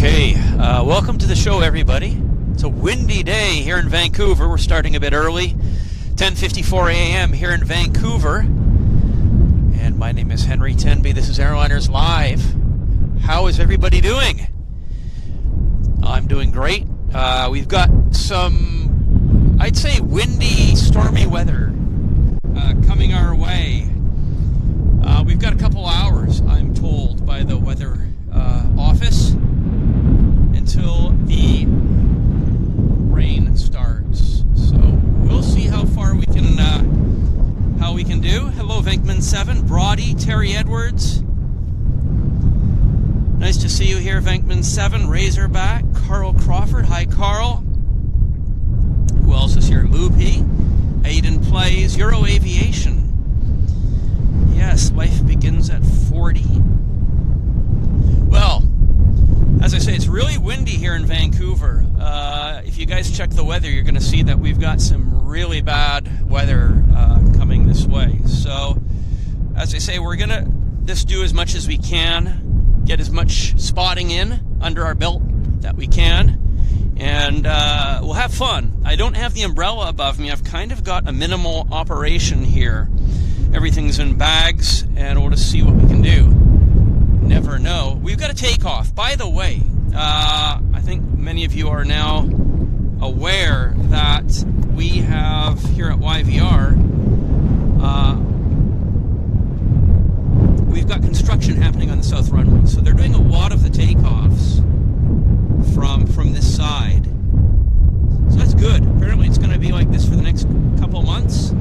Okay, welcome to the show, everybody. It's a windy day here in Vancouver. We're starting a bit early, 10:54 a.m. here in Vancouver. And my name is Henry Tenby. This is Airliners Live. How is everybody doing? I'm doing great. We've got some, I'd say, windy, stormy weather coming our way. We've got a couple hours, I'm told, by the weather office until the rain starts. So we'll see how far we can do. Hello, Venkman 7, Brody, Terry Edwards. Nice to see you here, Venkman 7, Razorback, Carl Crawford. Hi, Carl. Who else is here? Loopy, Aiden Plays, Euro Aviation. Yes, life begins at 40. Well, as I say, it's really windy here in Vancouver. If you guys check the weather, you're going to see that we've got some really bad weather coming this way. So, as I say, we're going to just do as much as we can, get as much spotting in under our belt that we can, and we'll have fun. I don't have the umbrella above me. I've kind of got a minimal operation here. Everything's in bags, and we'll just see what we can do. Never know. We've got a takeoff. By the way, I think many of you are now aware that we have here at YVR, we've got construction happening on the south runway. So they're doing a lot of the takeoffs from this side. So that's good. Apparently it's going to be like this for the next couple months.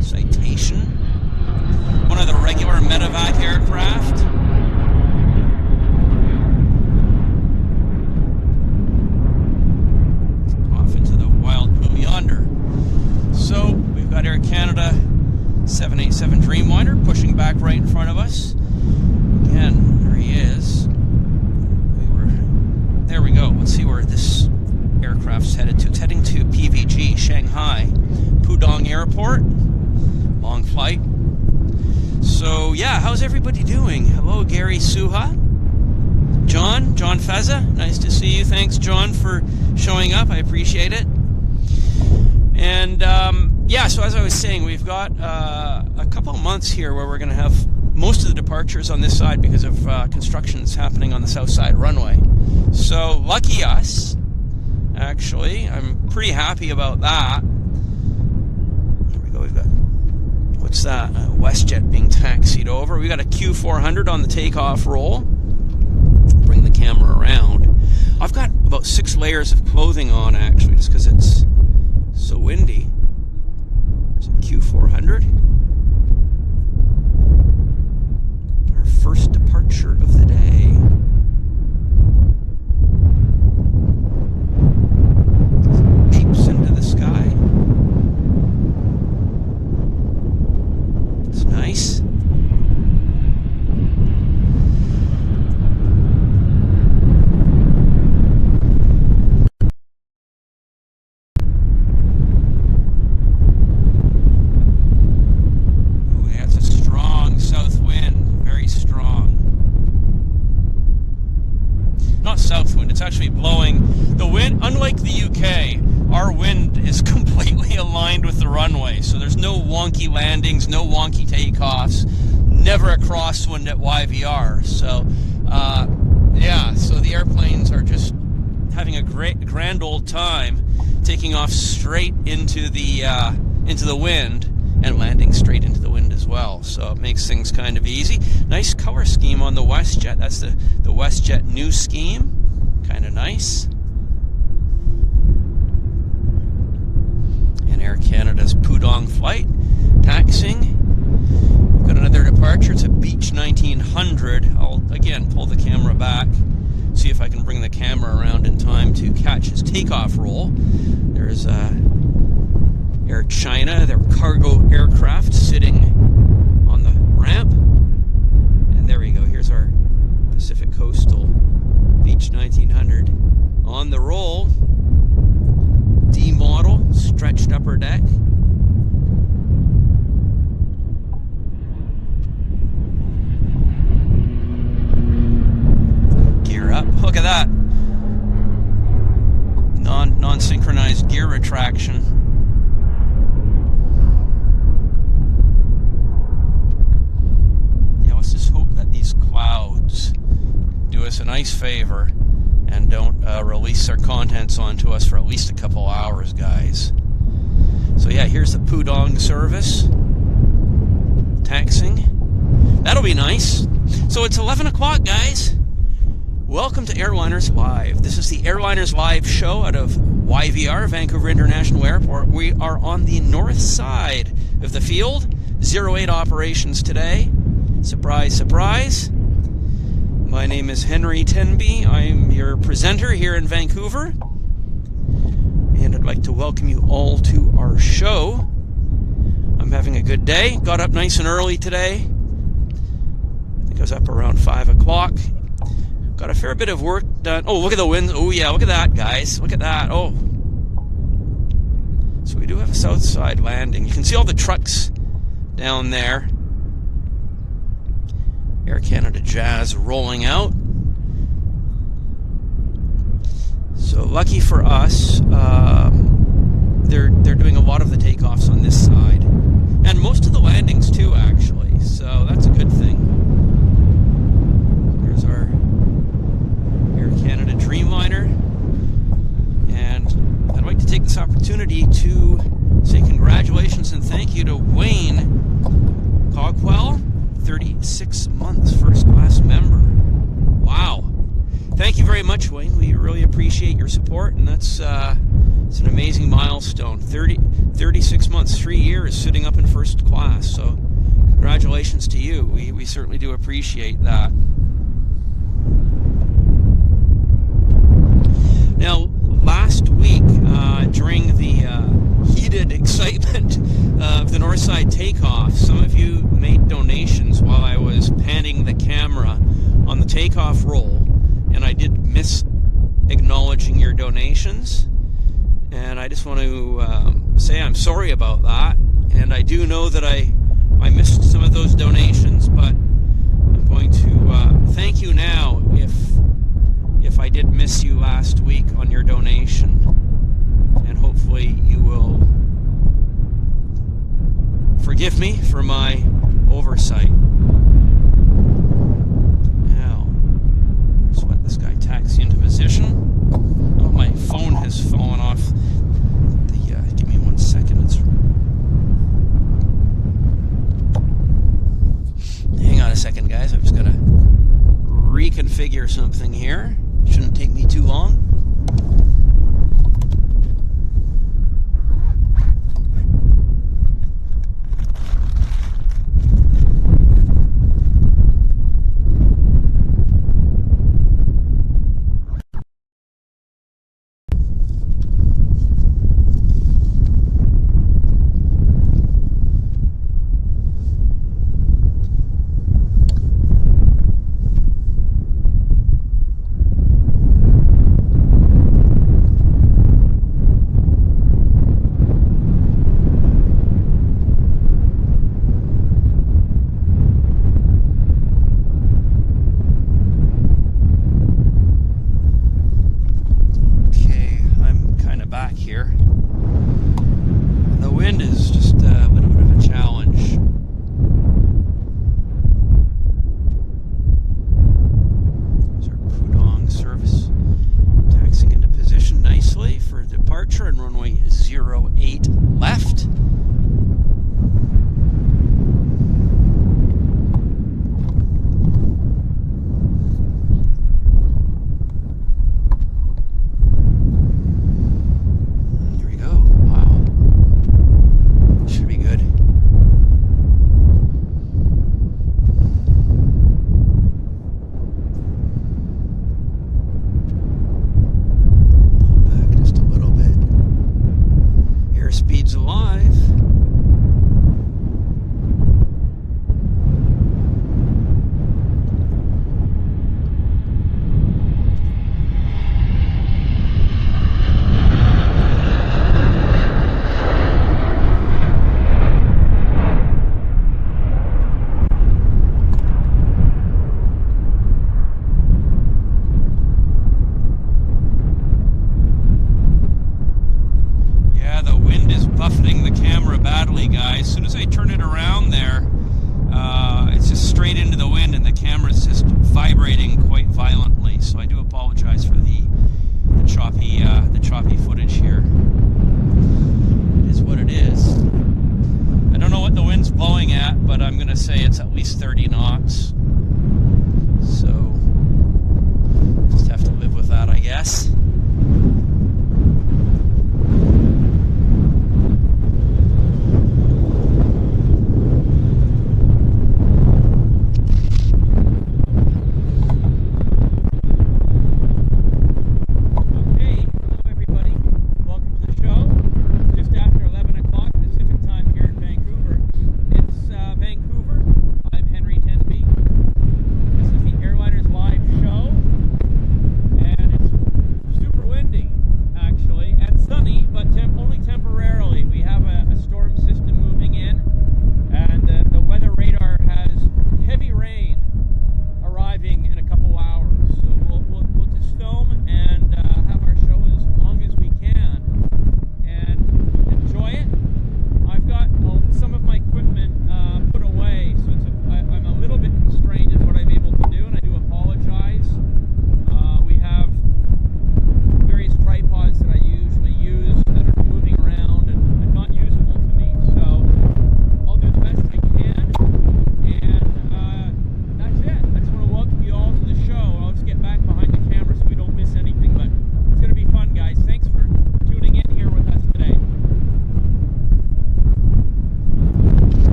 Citation. One of the regular medevac aircraft. Off into the wild blue yonder. So we've got Air Canada 787 Dreamliner pushing back right in front of us. Again, there he is. There we go. Let's see where this aircraft's headed to. It's heading to PVG, Shanghai, Pudong Airport. Long flight. So, yeah, how's everybody doing? Hello, Gary Suha. John Feza, nice to see you. Thanks, John, for showing up. I appreciate it. And, yeah, so as I was saying, we've got a couple of months here where we're going to have most of the departures on this side because of construction that's happening on the south side runway. So, lucky us, actually. I'm pretty happy about that. There we go, we've got... What's that? Westjet being taxied over. We got a Q400 on the takeoff roll. Bring the camera around. I've got about 6 layers of clothing on, actually, just because it's so windy. Some Q400. Our first departure of the day. Apes into the sky. Nice. Ooh, yeah, it's a strong south wind, very strong. Not south wind, it's actually blowing. The wind, unlike the UK, our wind is completely aligned with the runway, so there's no wonky landings, no wonky takeoffs, never a crosswind at YVR. So, yeah, so the airplanes are just having a grand old time, taking off straight into the wind and landing straight into the wind as well. So it makes things kind of easy. Nice color scheme on the Westjet. That's the Westjet new scheme. Kind of nice. Air Canada's Pudong flight, taxiing. We've got another departure. It's a Beach 1900. I'll, again, pull the camera back, see if I can bring the camera around in time to catch his takeoff roll. There's Air China, their cargo aircraft sitting on the ramp. And there we go. Here's our Pacific Coastal Beach 1900 on the roll. D model, stretched upper deck. synchronized gear retraction. Yeah, let's just hope that these clouds do us a nice favor and don't release their contents onto us for at least a couple hours, guys. So yeah, here's the Pudong service. Taxing. That'll be nice. So it's 11 o'clock, guys. Welcome to Airliners Live. This is the Airliners Live show out of YVR, Vancouver International Airport. We are on the north side of the field. 08 operations today. Surprise, surprise. My name is Henry Tenby. I'm your presenter here in Vancouver. And I'd like to welcome you all to our show. I'm having a good day. Got up nice and early today. I think I was up around 5 o'clock. Got a fair bit of work done. Oh, look at the wind. Oh, yeah, look at that, guys. Look at that. Oh. So we do have a south side landing. You can see all the trucks down there. Air Canada Jazz rolling out. So lucky for us, they're doing a lot of the takeoffs on this side. And most of the landings too, actually. So that's a good thing. There's our Air Canada Dreamliner. And I'd like to take this opportunity to say congratulations and thank you to Wayne Cogwell, 36 months, first class member. Wow. Thank you very much, Wayne. We really appreciate your support, and that's it's an amazing milestone. 36 months, 3 years sitting up in first class. So congratulations to you. We certainly do appreciate that. Now, last week, during the heated excitement of the Northside takeoff, some of you made donations while I was panning the camera on the takeoff roll, and I did miss acknowledging your donations. And I just want to say I'm sorry about that. And I do know that I missed some of those donations, but I'm going to thank you now if I did miss you last week on your donation. And hopefully you will forgive me for my oversight. Now, let's let this guy taxi into position. Oh, my phone has fallen off. Give me 1 second. Hang on a second, guys. I've just got to reconfigure something here. Shouldn't take me too long. And runway 08 left. Here we go. Wow. Should be good. Pull back just a little bit. Airspeed's alive. buffeting the camera badly, guys. As soon as I turn it around there, it's just straight into the wind, and the camera's just vibrating quite violently. So I do apologize for the choppy footage here. It is what it is. I don't know what the wind's blowing at, but I'm going to say it's at least 30 knots. So just have to live with that, I guess.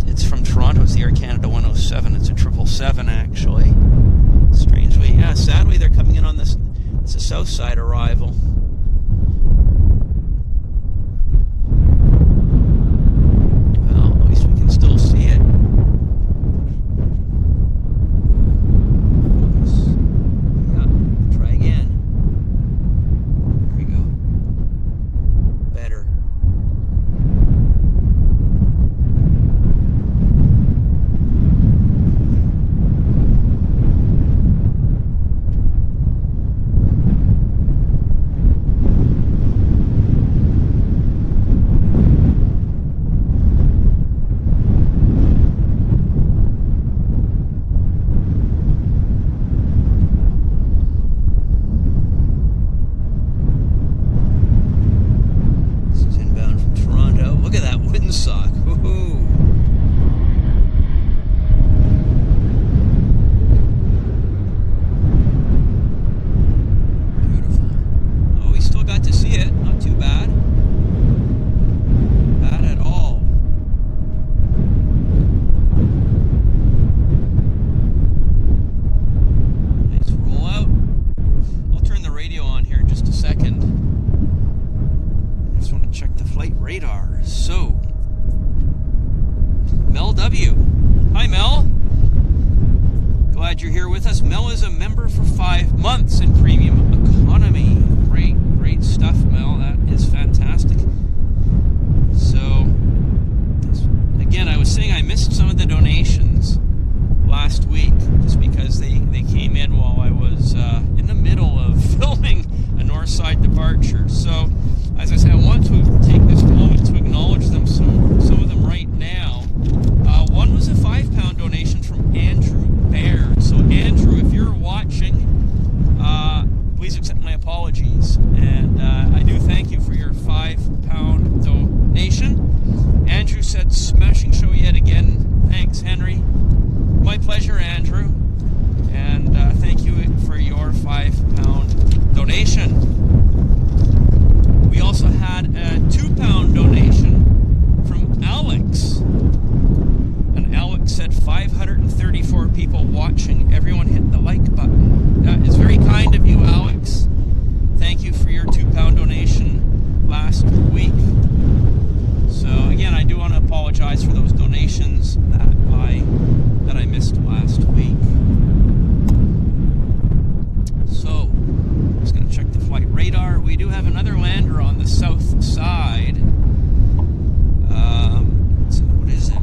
It's from Toronto. It's the Air Canada 107. It's a 777 actually. Strangely, yeah, sadly they're coming in on this. It's a south side arrival. Well, at least we can still see it. Focus. Yeah, try again. There we go. Better. have another lander on the south side. So what is it?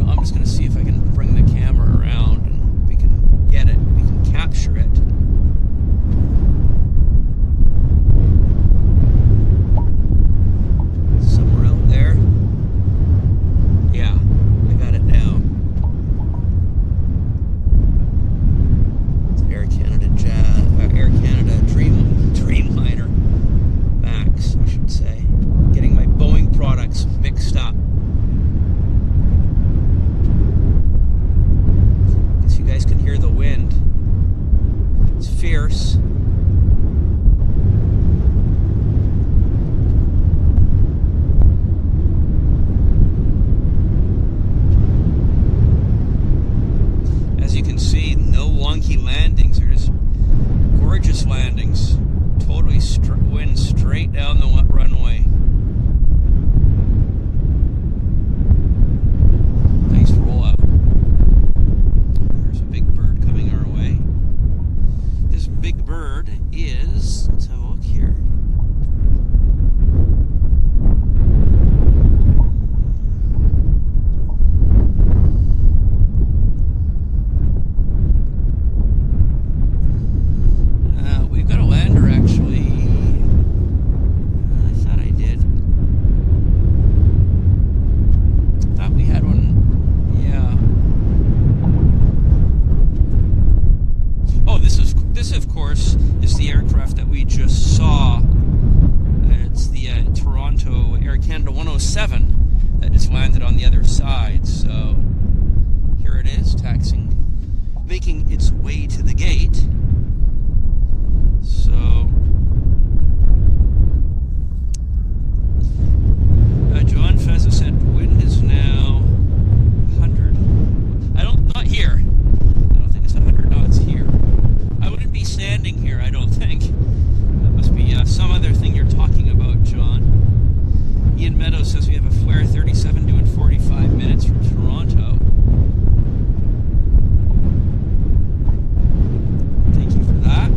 I'm just going to see if I can bring the camera around and we can get it. We can capture it. Somewhere out there. Yeah, I got it now. It's Air Canada Air Canada Dreamliner Max, I should say. Getting my Boeing products mixed up. You guys can hear the wind. It's fierce. As you can see, no wonky landings. They're just gorgeous landings. Totally wind straight down the runway. Nice roll out. Big bird is, let's have a look here. We've got a lander actually. I thought I did. Thought we had one. Yeah. Oh, this of course is the aircraft that we just saw. It's the Toronto Air Canada 107 that just landed on the other side. So here it is, making its way to the gate. So John Fezza said wind is now 100. Not here. I don't think it's 100 knots here. I wouldn't be standing here, I don't think. That must be some other thing you're talking about, John. Ian Meadows says we have a Flare 37 doing 45 minutes from Toronto. Thank you for that.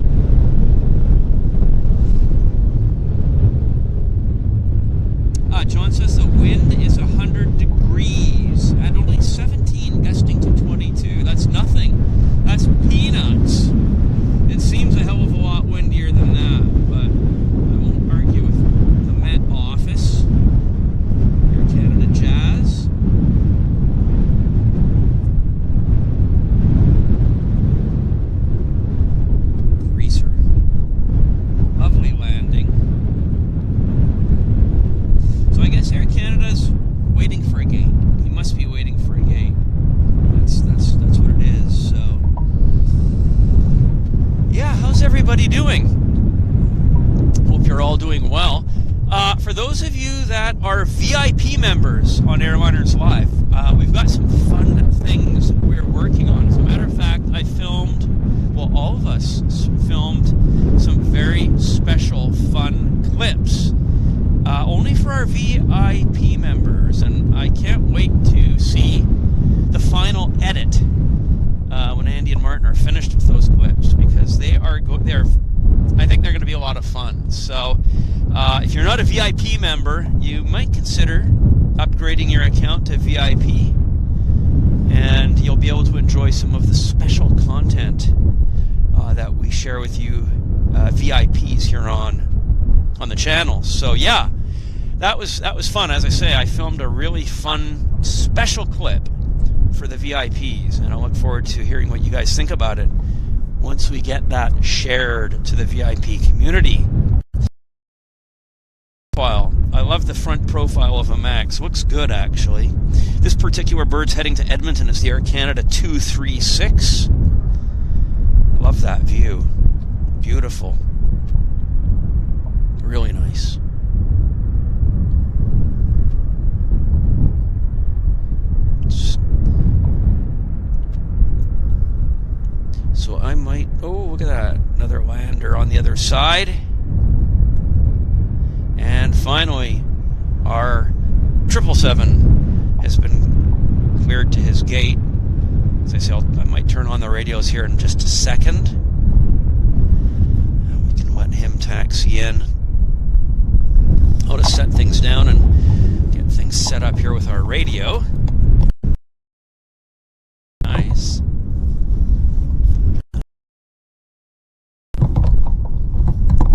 John says the wind is 100 degrees and only 17 gusting to 22. That's nothing. That's peanuts. It seems a hell of a lot windier than that, but I won't argue with the Met Office. Air Canada Jazz. Greaser. Lovely landing. So I guess Air Canada's waiting for a gate. He must be waiting for a gate. That's what it is, so. Yeah, how's everybody doing? Hope you're all doing well. For those of you that are VIP members on Airliners Live, we've got some fun things we're working on. As a matter of fact, all of us filmed some very special fun clips, only for our VIP members, and I can't wait to see the final edit when Andy and Martin are finished with those clips, because I think they're going to be a lot of fun. So if you're not a VIP member, you might consider upgrading your account to VIP, and you'll be able to enjoy some of the special content that we share with you VIPs here on the channel. So yeah, that was fun. As I say, I filmed a really fun special clip for the VIPs, and I look forward to hearing what you guys think about it once we get that shared to the VIP community. I love the front profile of a Max. Looks good, actually. This particular bird's heading to Edmonton. It's the Air Canada 236. Love that view. Beautiful. Really nice. So I might... Oh, look at that. Another lander on the other side. And finally, our 777 has been cleared to his gate. As I say, I might turn on the radios here in just a second. let him taxi in. I'll just set things down and get things set up here with our radio. Nice.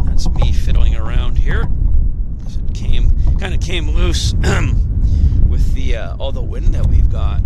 That's me fiddling around here. It kind of came loose with the all the wind that we've got.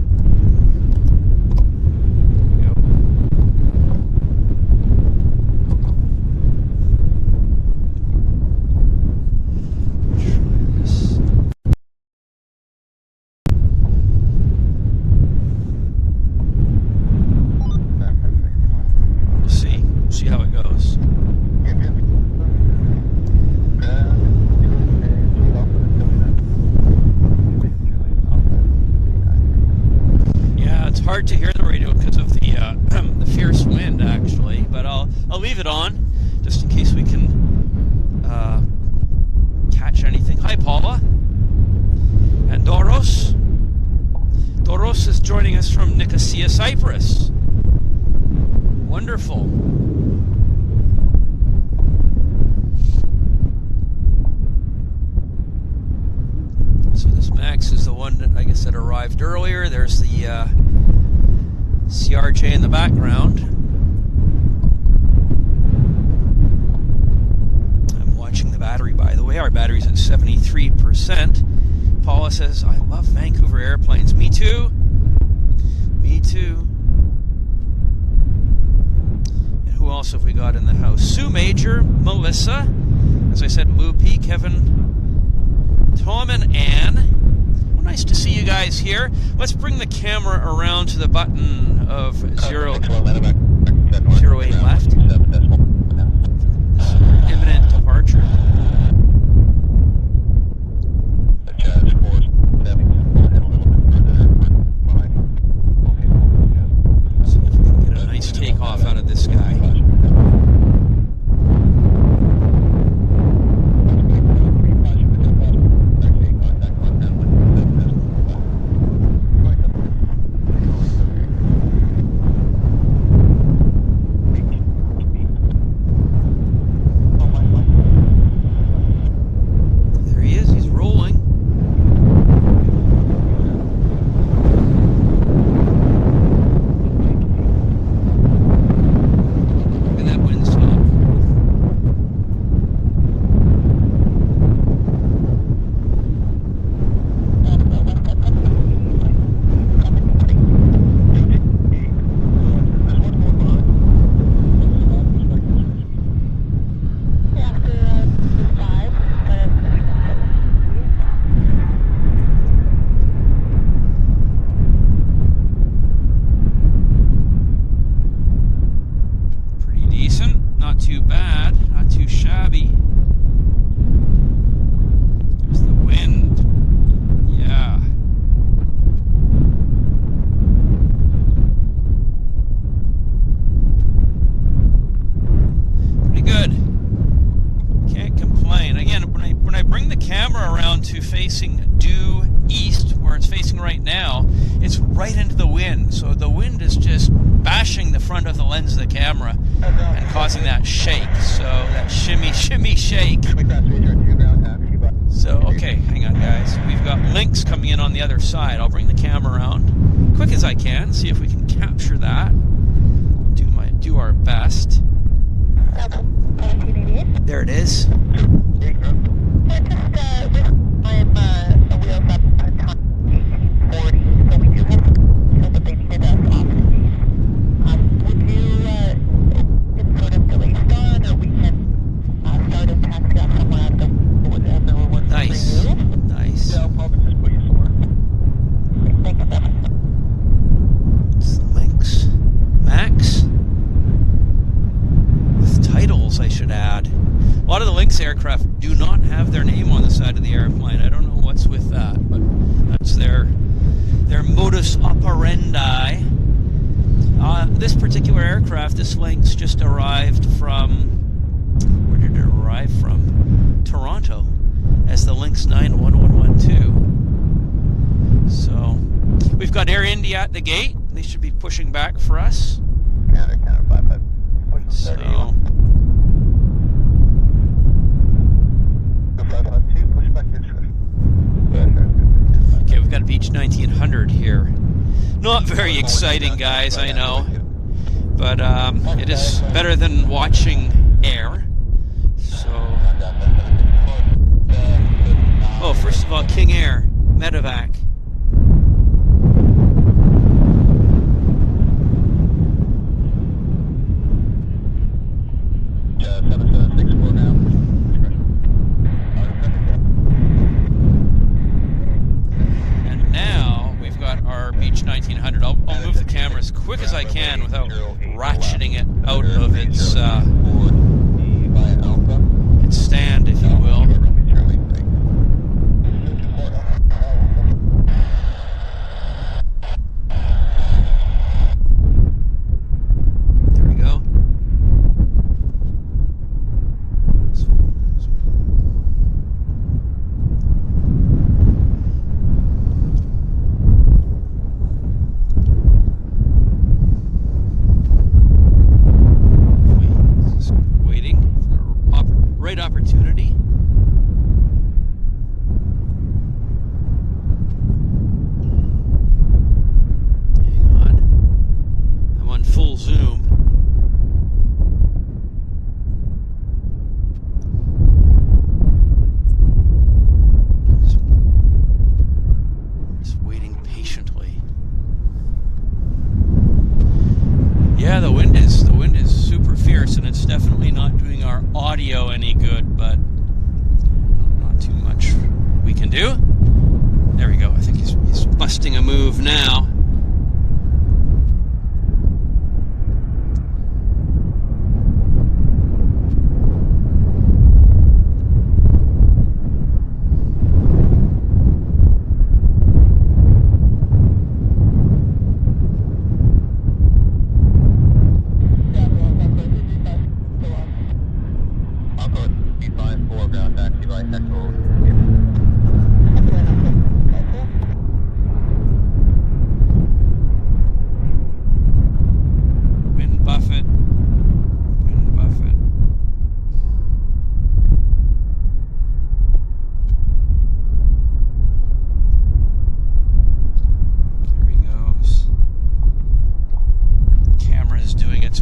Hard to hear the radio because of the fierce wind, actually, but I'll leave it on just in case we can catch anything. Hi, Paula and Doros. Doros is joining us from Nicosia, Cyprus. Wonderful. So this Max is the one that I guess that arrived earlier. There's the CRJ in the background. I'm watching the battery, by the way. Our battery's at 73%. Paula says, I love Vancouver airplanes. Me too. Me too. And who else have we got in the house? Sue Major, Melissa, as I said, Lou P, Kevin, Tom, and Anne. Nice to see you guys here. Let's bring the camera around to the button of 08 left. Imminent departure. See if we can get a nice takeoff out of this guy. Facing due east, where it's facing right now, it's right into the wind. So the wind is just bashing the front of the lens of the camera and causing that shake. So that shimmy, shimmy, shake. So, okay, hang on, guys. We've got links coming in on the other side. I'll bring the camera around quick as I can, see if we can capture that. Do our best. There it is. I'm a wheels up on top 1840, so we do have some but they needed us off the base. Would you get sort of delays done, or we can start a taxi off somewhere at the whatever we're working for you? Nice. Yeah, I'll probably just put you somewhere. Thank you. It's the links. Max? With titles, I should add. A lot of the Lynx aircraft do not have their name on the side of the airplane. I don't know what's with that, but that's their modus operandi. This particular aircraft, this Lynx, just arrived from... Where did it arrive from? Toronto, as the Lynx 91112. So, we've got Air India at the gate. They should be pushing back for us. Canada 55. So... Not very exciting, guys, I know. But it is better than watching air. So, oh, first of all, King Air, medevac. And now we've got our Beech 1900. I'll move the camera as quick as I can without ratcheting it out of its stand, if you will. There we go. Right opportunity. Hang on. I'm on full zoom. Just waiting patiently. Yeah, the wind is super fierce, and it's definitely not doing our audio any good, but not too much we can do. There we go. I think he's busting a move now.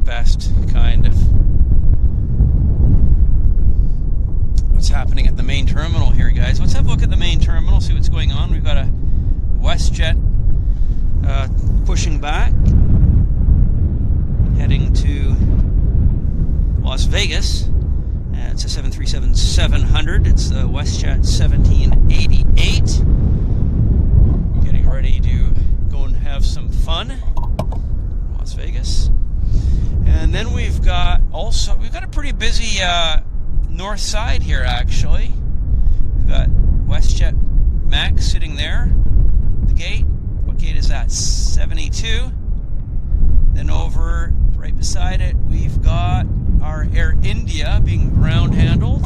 Best, kind of. What's happening at the main terminal here, guys? Let's have a look at the main terminal, see what's going on. We've got a Westjet pushing back, heading to Las Vegas. It's a 737-700. It's the Westjet 1788. Getting ready to go and have some fun in Las Vegas. And then we've got a pretty busy north side here, actually. We've got Westjet Max sitting there at the gate. What gate is that? 72. Then over right beside it, we've got our Air India being ground handled.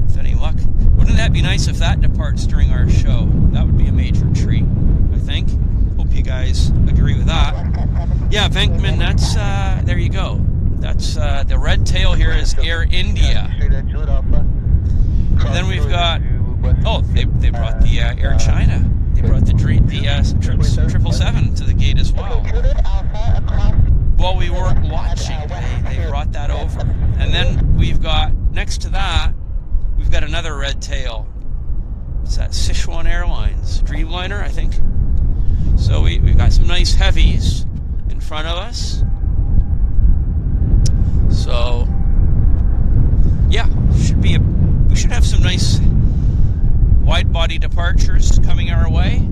With any luck. Wouldn't that be nice if that departs during our show? That would be a major treat, I think. Hope you guys agree with that. Yeah, Venkman, that's, there you go. That's, the red tail here is Air India. And then we've got, oh, they brought the Air China. They brought the 777 to the gate as well. While we weren't watching, they brought that over. And then we've got, next to that, we've got another red tail. It's that Sichuan Airlines Dreamliner, I think. So we've got some nice heavies in front of us. So yeah, we should have some nice wide body departures coming our way.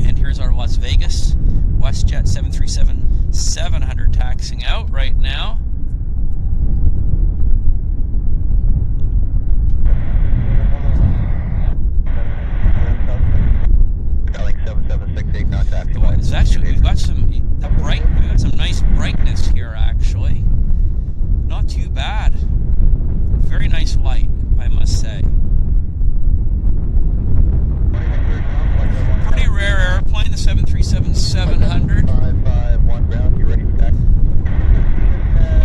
And here's our Las Vegas Westjet 737-700 taxiing out right now. It's actually, we've got some nice brightness here, actually. Not too bad. Very nice light, I must say. Pretty rare airplane, the 737-700.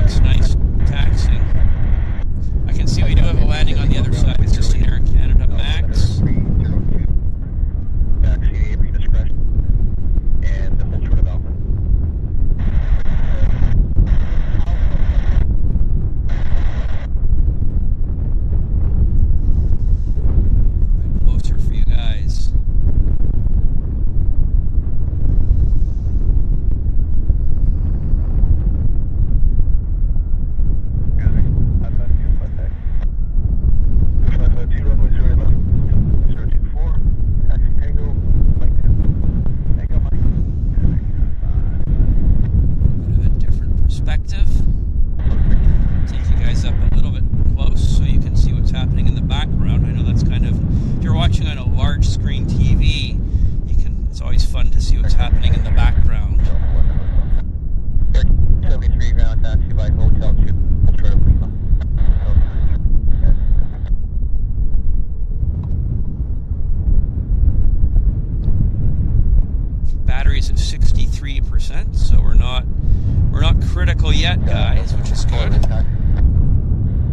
Looks nice taxiing. I can see we do have a landing on the other side. It's just an Air Canada Max. 100%, so we're not critical yet, guys, which is good.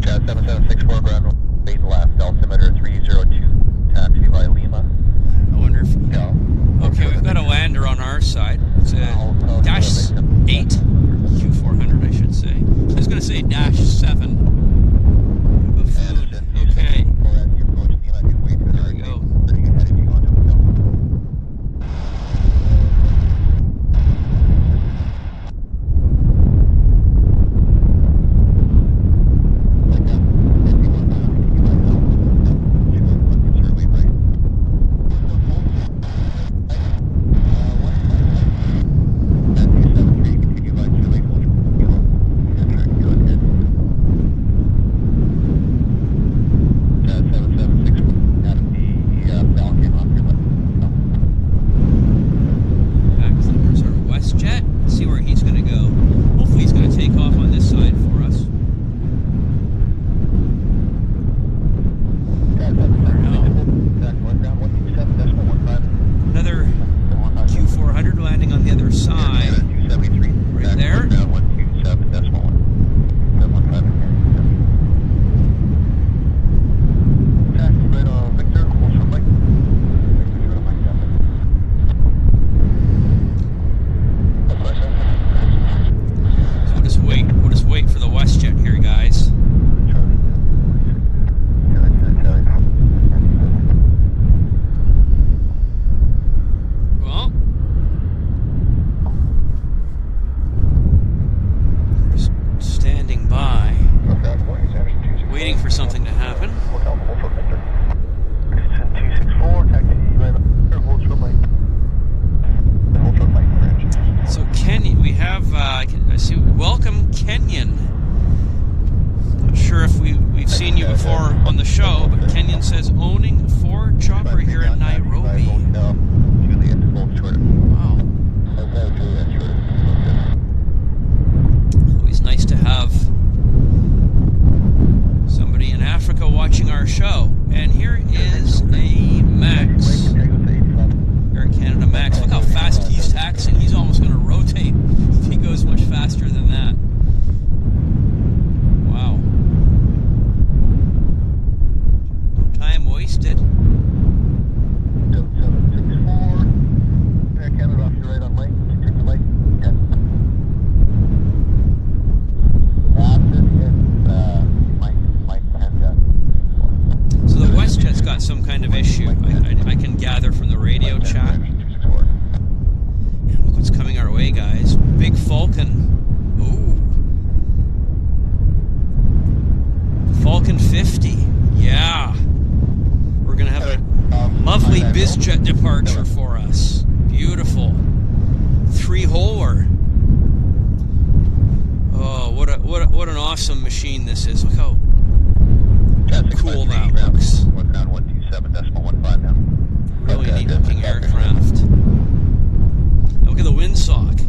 Chat 7764 ground rate last altimeter 302 taxi by Lima. I wonder if... Okay, we've got a lander on our side. It's a Dash 8, or Q400 I should say. I was going to say Dash 7. Buffoon. Okay. There we go. Westjet departure for us. Beautiful. 3-holer. Oh, what an awesome machine this is. Look how cool that looks. Really neat looking aircraft. Look at the windsock.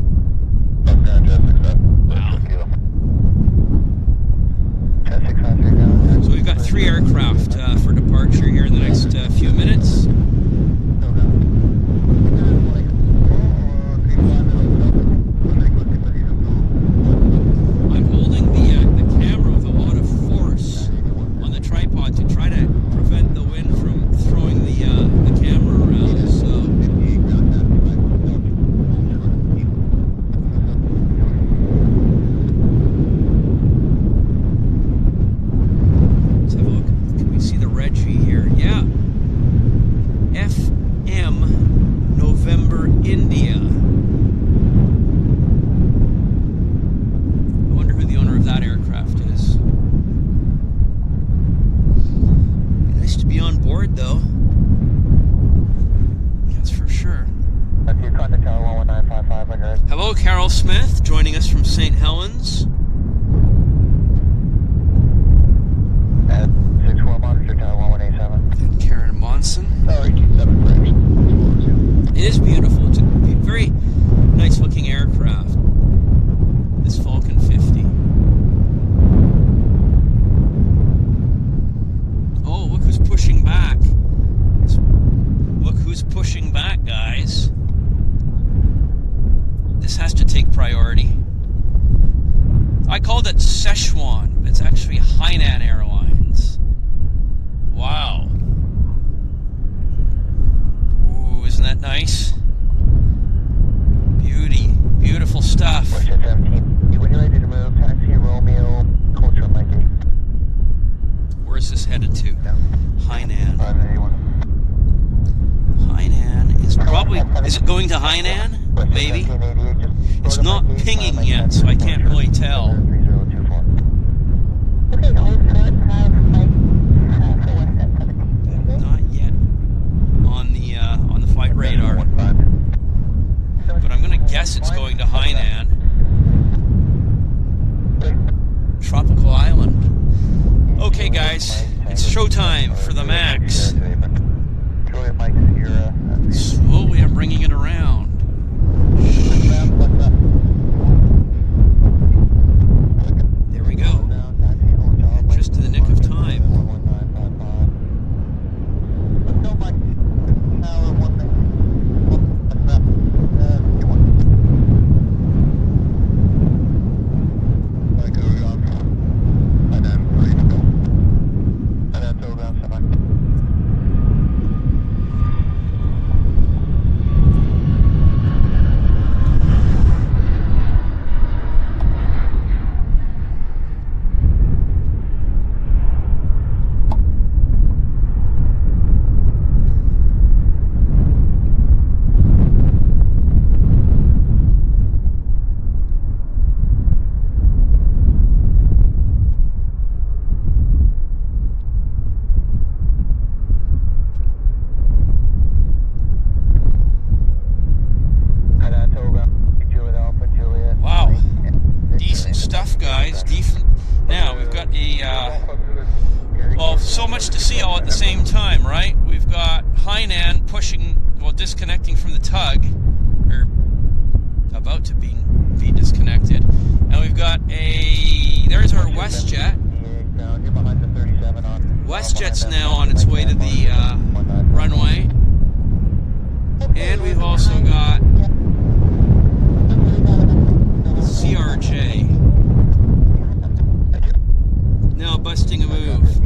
Wow. So we've got 3 aircraft for departure here in the next few minutes. I'm holding the camera with a lot of force on the tripod to try to prevent the wind from throwing the camera around. So. Let's have a look. Can we see the Reggie here? Yeah. FM November India. I wonder who the owner of that aircraft is. Be nice to be on board though. That's for sure. Hello, Carol Smith, joining us from St. Helens. And Karen Monson. It is beautiful. It's a very nice looking aircraft. This Falcon 50. Oh, look who's pushing back. Look who's pushing back, guys. This has to take priority. I called it Szechuan, but it's actually Hainan Airlines. Wow. Ooh, isn't that nice? Beautiful stuff. Westjet 17, when you're ready to move, taxi Romeo, closer to my gate. Where's this headed to? Hainan. 581. Hainan is probably... Is it going to Hainan? Maybe. It's not pinging yet, so I can't really tell. 3024. Okay, hold short, have Mike for Westjet 17. Not yet on the flight radar. But I'm going to guess it's going to Hainan. Tropical island. Okay, guys, it's showtime for the MAX. Slowly, I'm bringing it around. There we go. Just to the nick of time. So much to see all at the same time, right? We've got Hainan disconnecting from the tug, or about to be disconnected, and we've got there's our Westjet. Westjet's now on its way to the runway, and we've also got CRJ now busting a move.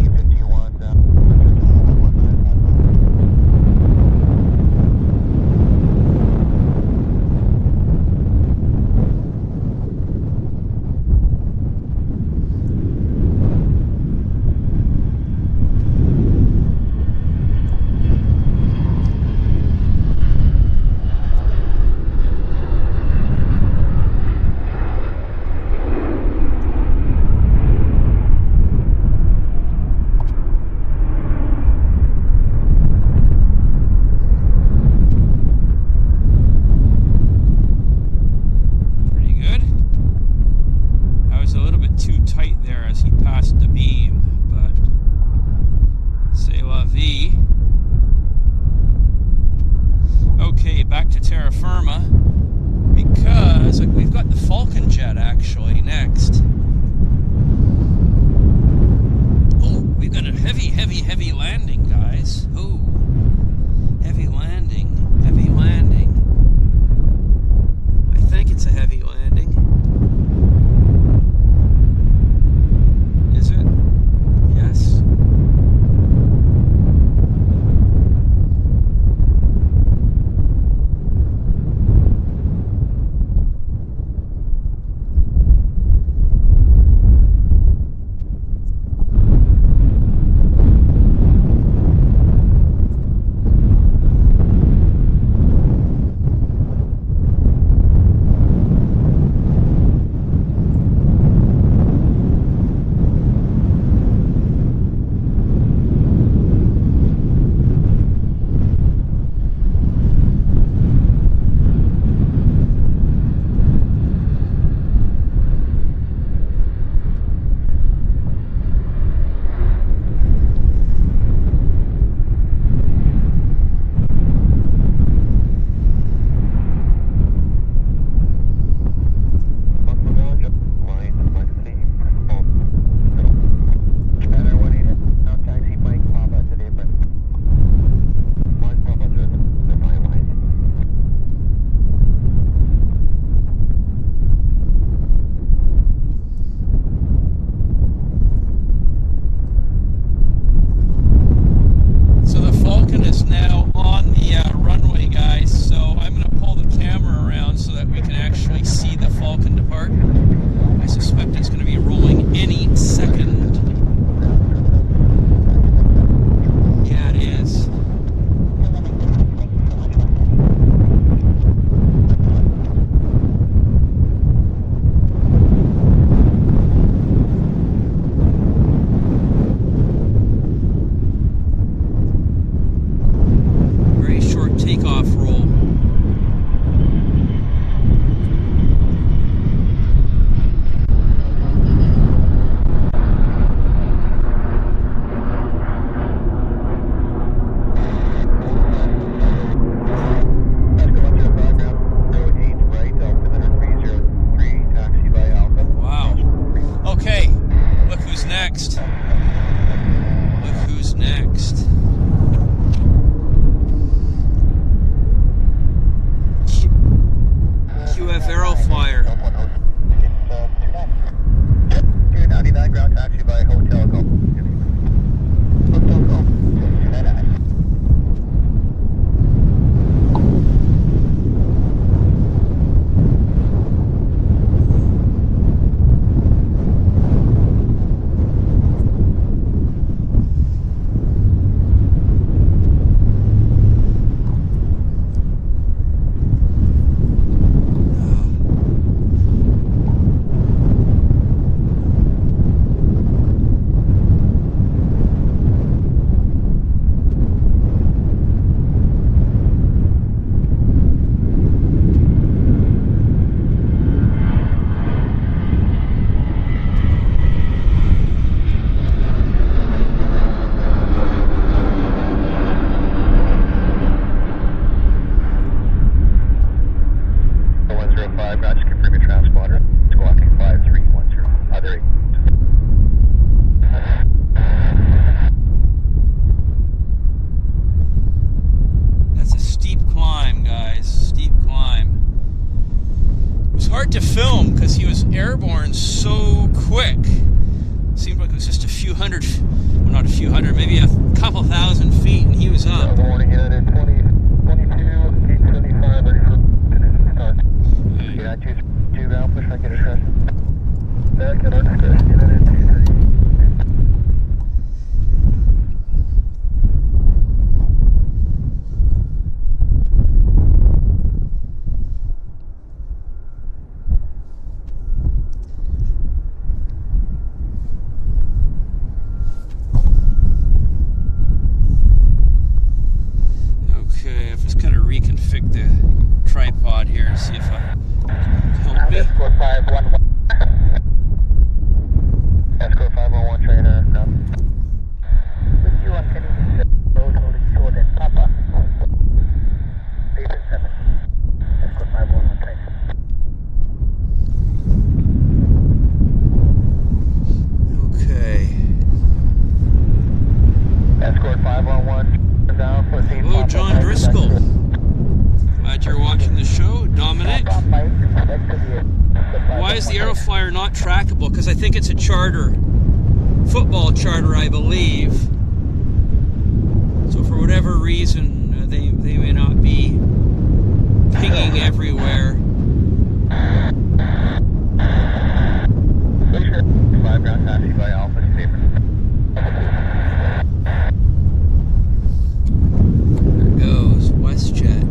5, just confirm your transponder. Squawking 5310. Other 8. That's a steep climb, guys. Steep climb. It was hard to film because he was airborne so quick. Seemed like it was just a few hundred, well, not a few hundred, maybe a couple thousand feet, and he was up. Morning, United 20, 22, 875, ready for condition start. United 2 ground, push back at discretion. Back at our discretion, United 230. Okay, I've just kind of reconfigured the tripod here to see if I help me. Escort 511. Escort 511 trainer. With you on Tenby, road holding short and Papa. Basin 7. Escort 511 trainer. Okay. Escort 511. Down, proceed. Hello, John Driscoll. Glad you're watching the show. Dominic. Why is the Aeroflyer not trackable? Because I think it's a charter. Football charter, I believe. So for whatever reason, they may not be pinging everywhere. 5 ground taxi by Alpha Saber. There goes Westjet.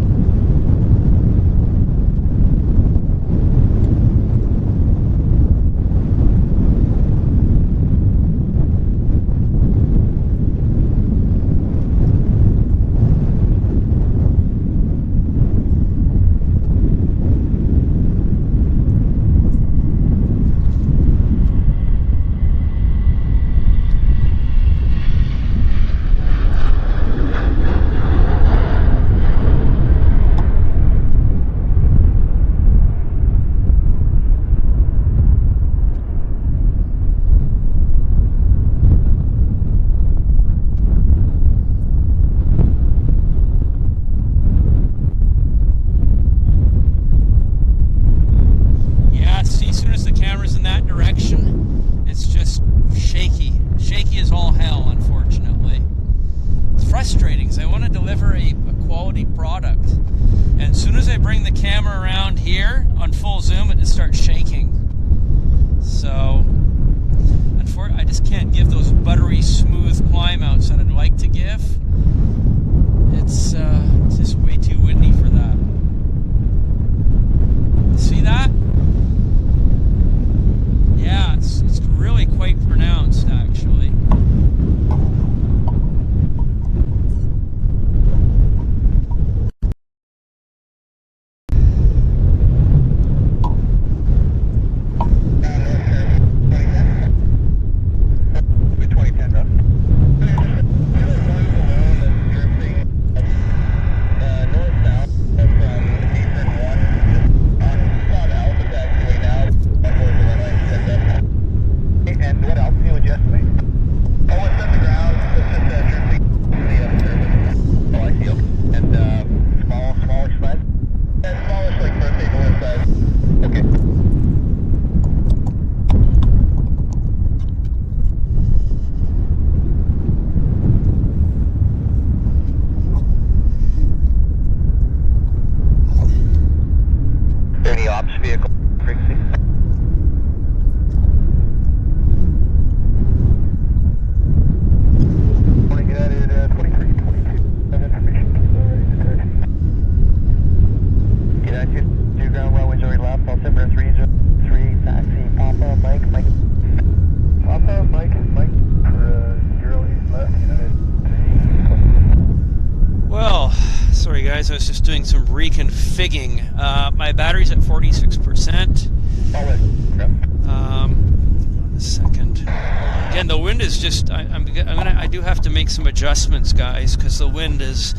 I was just doing some reconfiguring. My battery's at 46%. A second. Again, the wind is just. I do have to make some adjustments, guys, because the wind is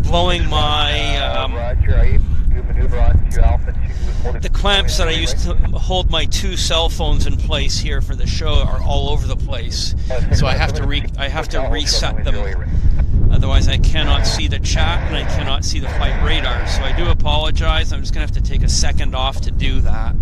blowing my. Roger, you maneuver on to Alpha 2. The clamps that I used to hold my 2 cell phones in place here for the show are all over the place, so I have to reset them. Otherwise, I cannot see the chat and I cannot see the flight radar. So I do apologize. I'm just going to have to take a second off to do that.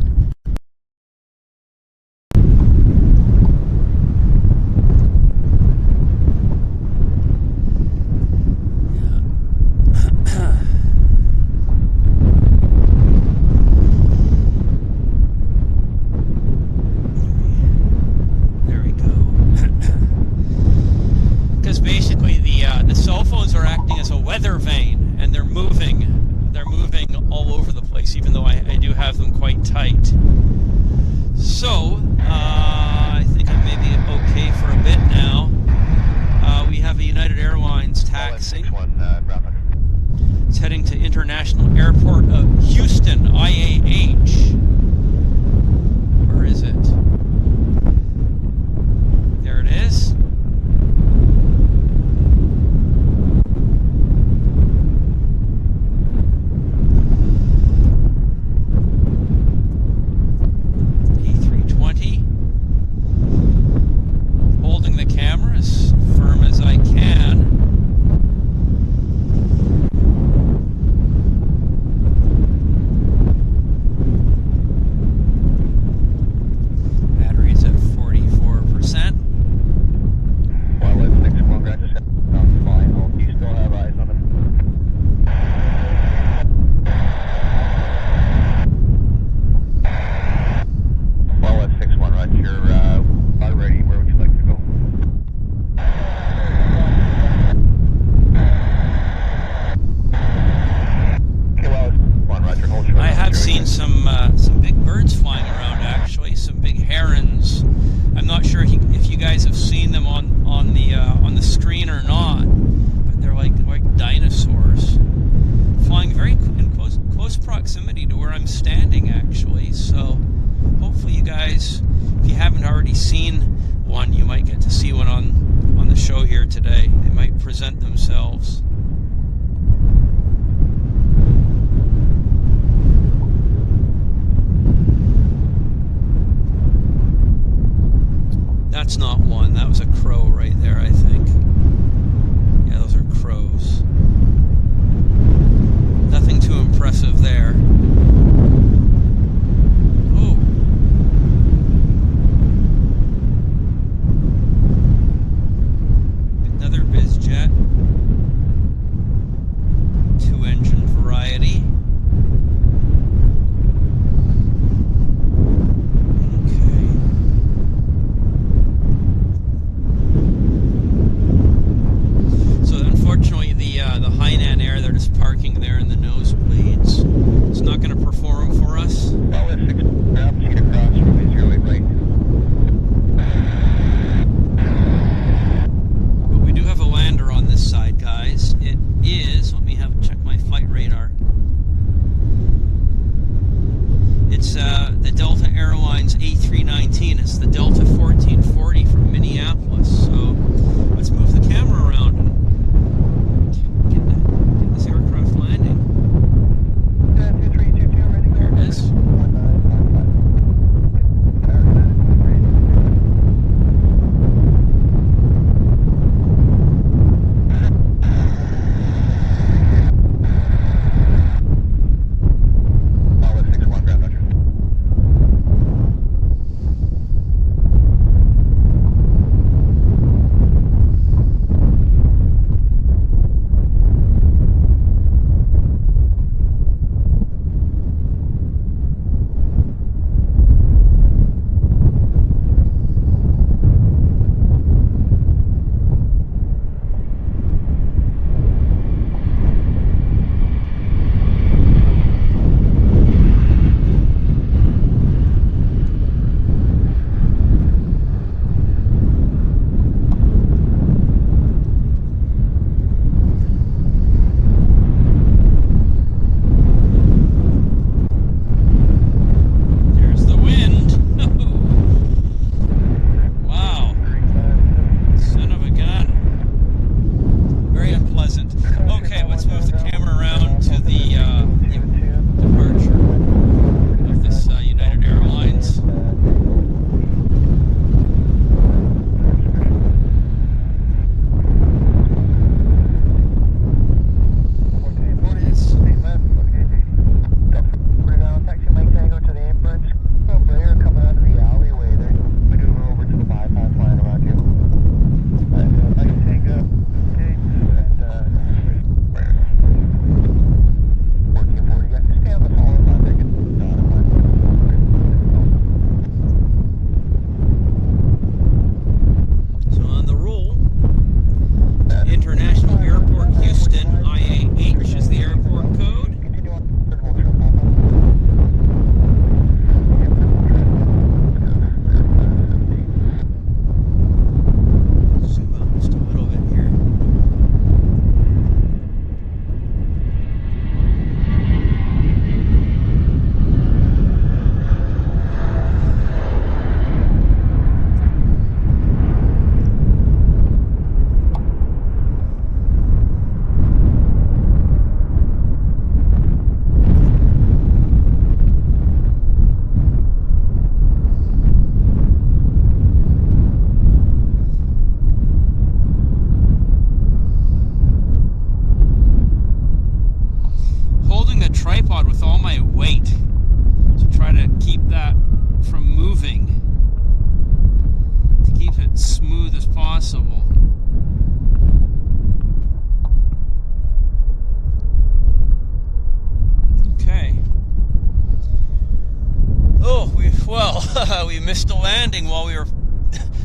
Well, we missed a landing while we were...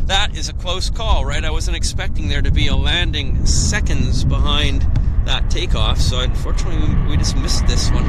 That is a close call, right? I wasn't expecting there to be a landing seconds behind that takeoff, so unfortunately we just missed this one.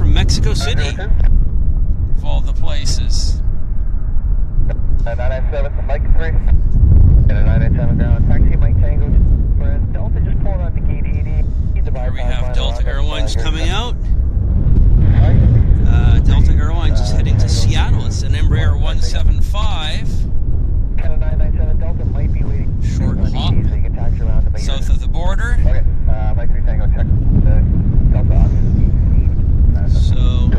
Mexico City, of all the places. 997, Mike 3. And a 987 ground. Taxi Mike Tango. Delta just pulled on the gate 80. Here we have Delta Airlines coming out. Delta Airlines is heading to Seattle. It's an Embraer 175. Canada 997 Delta might be waiting. Short hop. So you can taxi around to make south of the border. Okay, Mike 3 Tango, check the Delta off. So,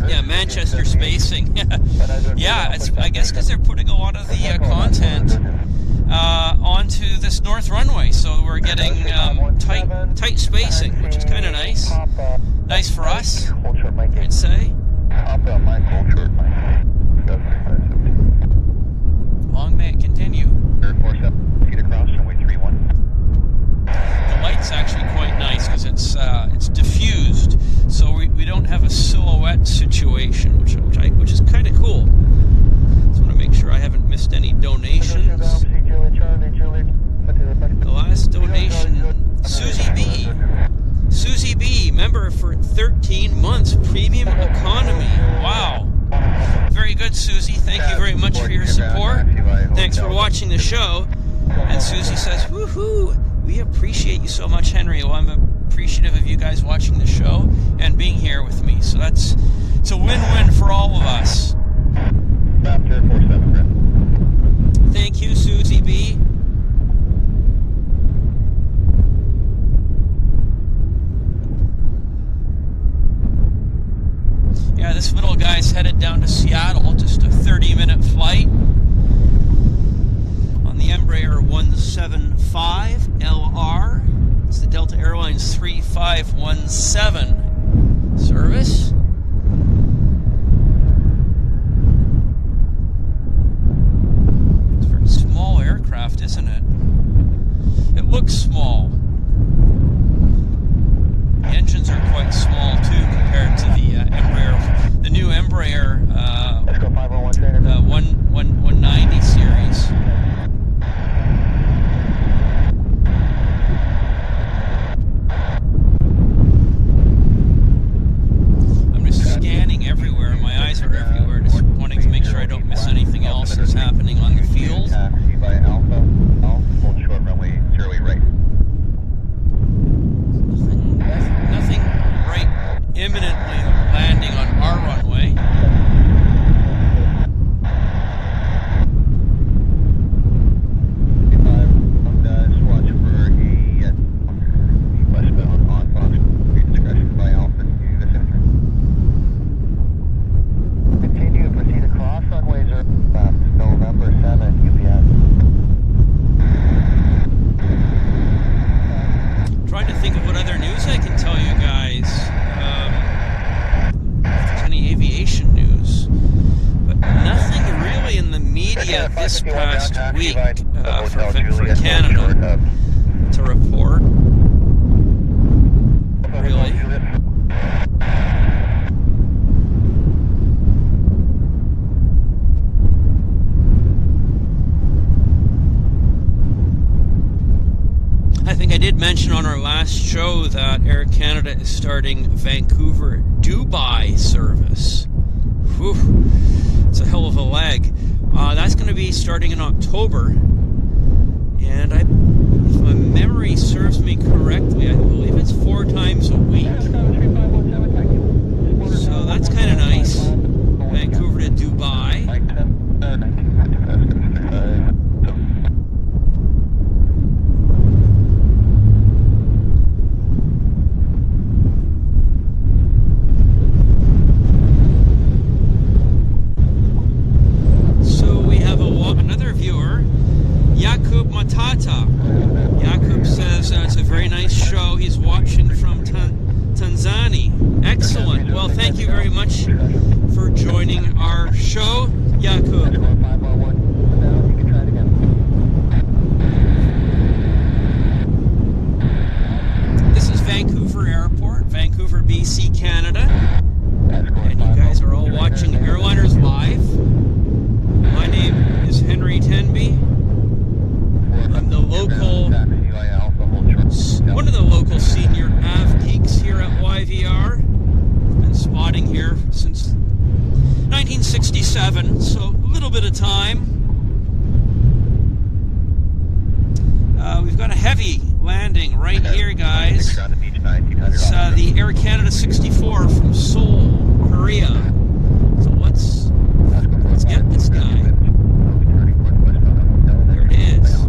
yeah, Manchester spacing. Yeah, it's, I guess because they're putting a lot of the content onto this north runway, so we're getting tight spacing, which is kind of nice. Nice for us, I'd say. Long may it continue. The light's actually quite nice because it's diffused, so we don't have a silhouette situation, which is kind of cool. Just want to make sure I haven't missed any donations. The last donation, Susie B, member for 13 months, premium economy. Wow. Very good, Susie. Thank you very much for your support. Thanks for watching the show. And Susie says, woohoo! We appreciate you so much, Henry. Well, I'm appreciative of you guys watching the show and being here with me. So it's a win-win for all of us. Thank you, Susie B. Yeah, this little guy's headed down to Seattle, just a 30-minute flight on the Embraer 175 LR. It's the Delta Airlines 3517 service. It's a very small aircraft, isn't it? It looks small. The engines are quite small too compared to the Embraer, the new Embraer 190 series. I'm just scanning everywhere. My eyes are everywhere, just wanting to make sure I don't miss anything else that's happening on the field. Nothing right imminently landing on our runway. Continue to proceed across runways November 7 UPS. Trying to think of what other news I can tell you guys. If there's any aviation news. But nothing really in the media this past week for Canada to report. Really. I think I did mention on our last show that Air Canada is starting Vancouver Dubai service. Whew, it's a hell of a leg. That's going to be starting in October, and if my memory serves me correctly, I believe it's 4 times a week. So that's kind of nice. Vancouver to Dubai. Tenby. I'm the local, one of the local senior av geeks here at YVR. Been spotting here since 1967, so a little bit of time. We've got a heavy landing right here, guys. It's the Air Canada 64 from Seoul, Korea. So let's get this guy. There it is.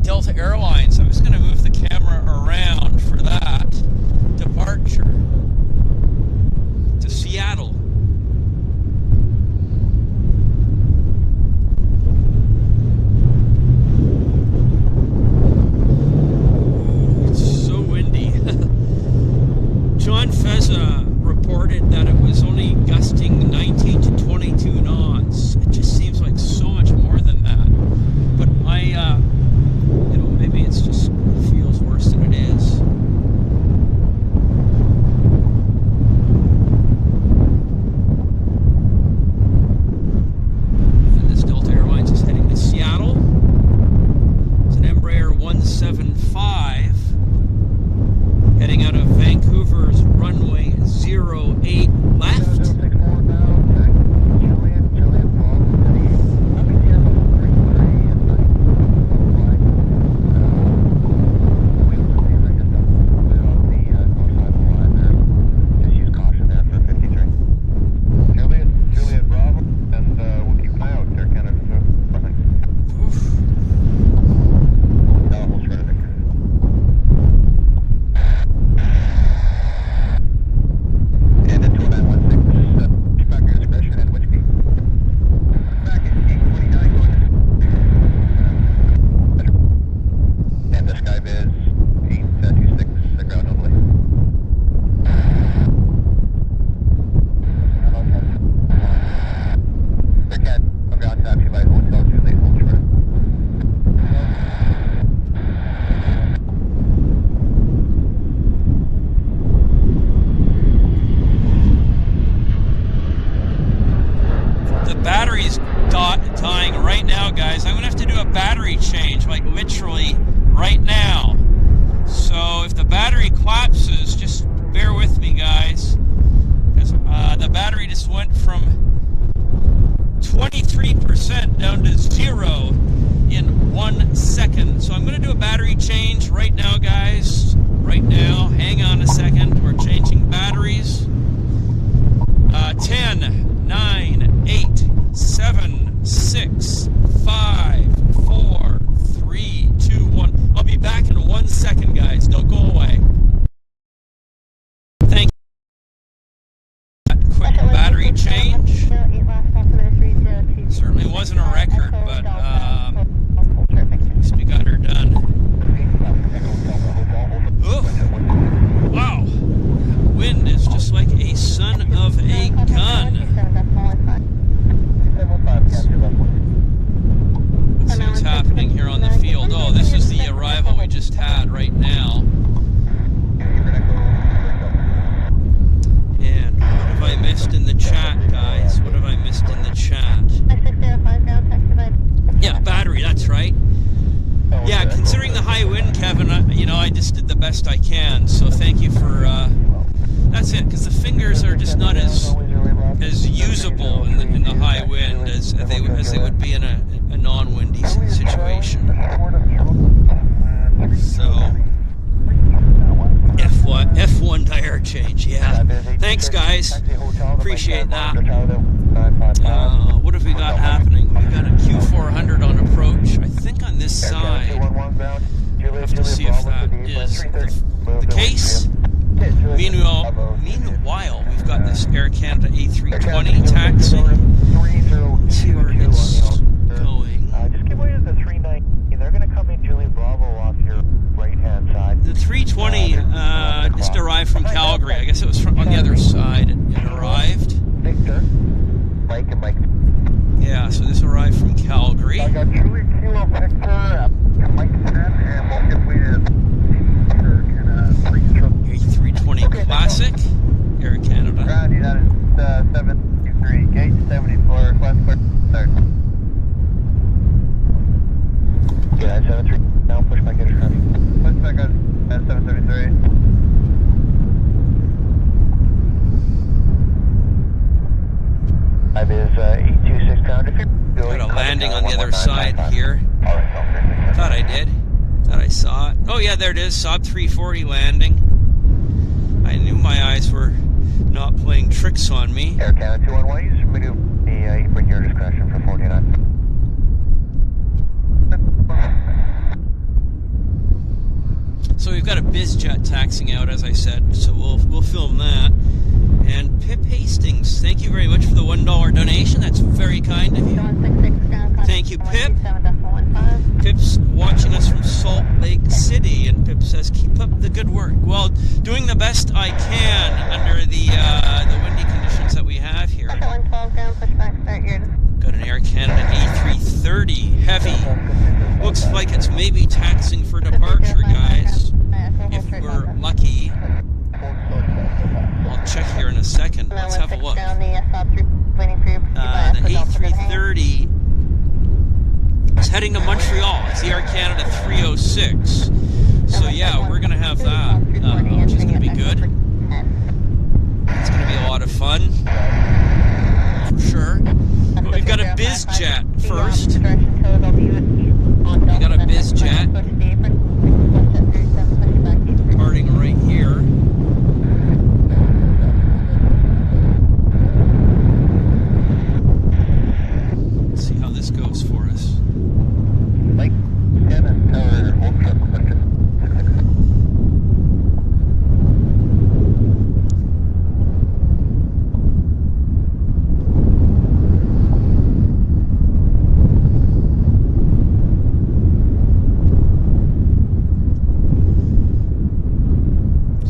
Delta Airlines. I'm just going to move the camera around for that departure to Seattle. Ooh, it's so windy. John Feza reported that it was only gusting 19 to 22 knots. It just seems like so much more than that. But maybe it's just feels worse than it is. And this Delta Airlines is heading to Seattle. It's an Embraer 175 heading out of Vancouver's runway 08 left. Dying right now, guys. I'm gonna have to do a battery change, like literally right now. So if the battery collapses, just bear with me, guys, because the battery just went from 23% down to 0 in 1 second. So I'm gonna do a battery change right now, guys. Right now. Hang on a second. We're changing batteries. 10, 9, 8, 7, 6, 5, 4, 3, 2, 1. I'll be back in 1 second, guys. Don't go away. Thank you. Quick battery change. Certainly wasn't a record, but at least we got her done. Oh, wow. Wind is just like a son of a gun. best I can. So thank you for. That's it, because the fingers are just not as usable in the high wind as they would be in a non-windy situation. So F1 tire change, yeah. Thanks, guys. Appreciate that. What have we got happening? We've got a Q400 on approach. I think on this side. We'll have to see if that is the case. Meanwhile, we've got this Air Canada A320 taxi. Let's see where it's going. Just give way to the 319. They're going to come in Julie Bravo off your right-hand side. The 320 just arrived from Calgary. I guess it was on the other side. It arrived. Victor, Mike and Mike. Yeah, so this arrived from Calgary. I got Julie Kilo Victor, Mike 10, and we'll give way to A320 Classic, Air Canada. Randy, that is 723, gate 74, request for start. Yeah, 73, now push back into traffic. Push back at 733. I is 826 ground. If you're going, got a landing on the other side here. Thought I did. Thought I saw it. Oh yeah, there it is. Saab 340 landing. I knew my eyes were not playing tricks on me. Air Canada 211, you just remove the bring your discretion for 49. So we've got a BizJet taxiing out, as I said, so we'll film that. And Pip Hastings, thank you very much for the $1 donation. That's very kind of you. Thank you, Pip. Pip's watching us from Salt Lake City, and Pip says, keep up the good work. Well, doing the best I can under the windy conditions that we have here. Got an Air Canada A330 heavy. Looks like it's maybe taxiing for departure, guys. If we're lucky. I'll check here in a second. Let's have a look. The A330 is heading to Montreal. It's the Air Canada 306. So yeah, we're going to have that, which is going to be good. It's going to be a lot of fun, for sure. But we've got a BizJet first. We got a BizJet departing right here. Let's see how this goes for us. Mike 10 and tower, hold truck question.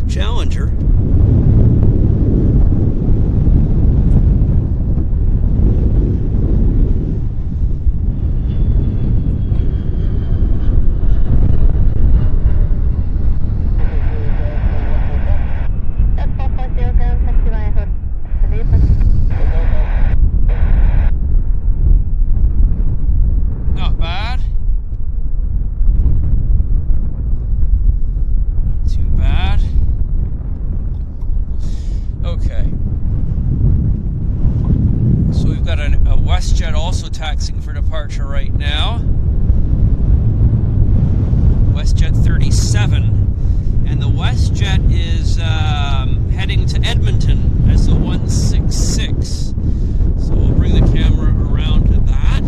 Challenger. Not bad. Not too bad. Okay. So we've got a Westjet also taxiing for departure right now. Westjet 37. And the Westjet is heading to Edmonton as the 166. So we'll bring the camera around to that.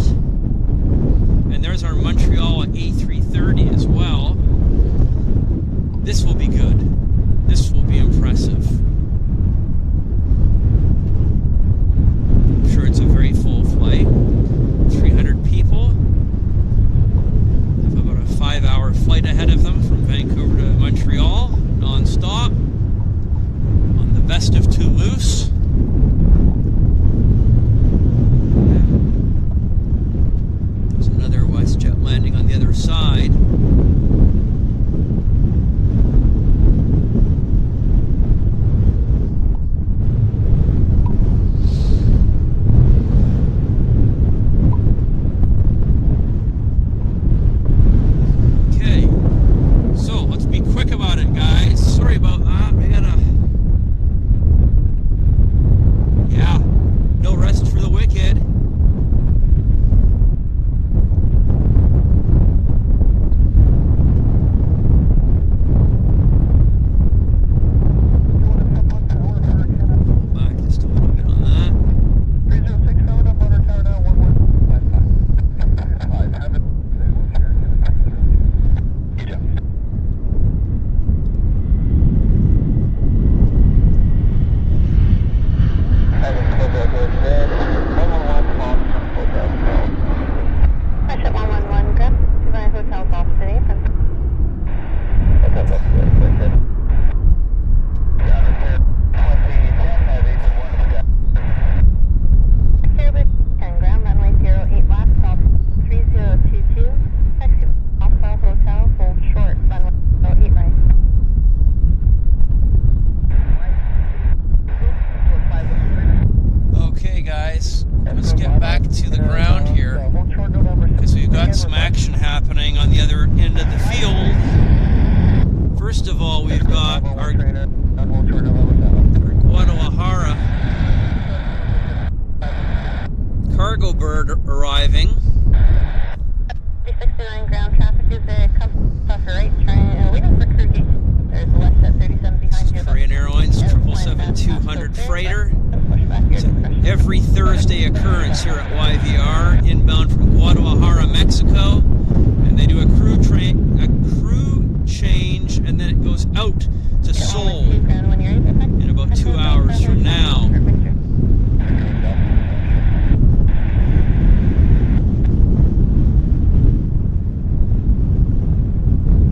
And there's our Montreal A330 as well. This will be good. This will be impressive. I'm sure it's a very full flight. 300 people. Have about a 5-hour flight ahead of them from Vancouver to Montreal, non-stop, on the best of Toulouse. to the ground here, because we've got some action happening on the other end of the field. First of all, we've got our Guadalajara cargo bird arriving. 369 ground traffic is a compass off your right, waiting for crew gate. There's a Westjet 37 behind you. Korean Airlines 777-200 freighter. It's an every Thursday occurrence here at YVR, inbound from Guadalajara, Mexico, and they do a crew change, and then it goes out to Seoul in about 2 hours from now.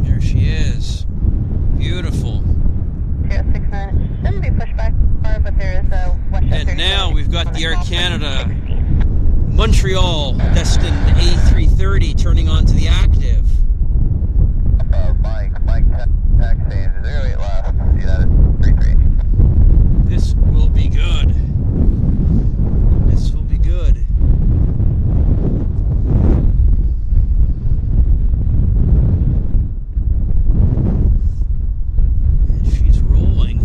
There she is. Beautiful. 069 shouldn't be pushed back far, but there is a Westjet. And now we've got the Air Canada Montreal destined A330 turning onto the active. Mike, taxi, 08 left. See that at 33. This will be good. This will be good. And she's rolling.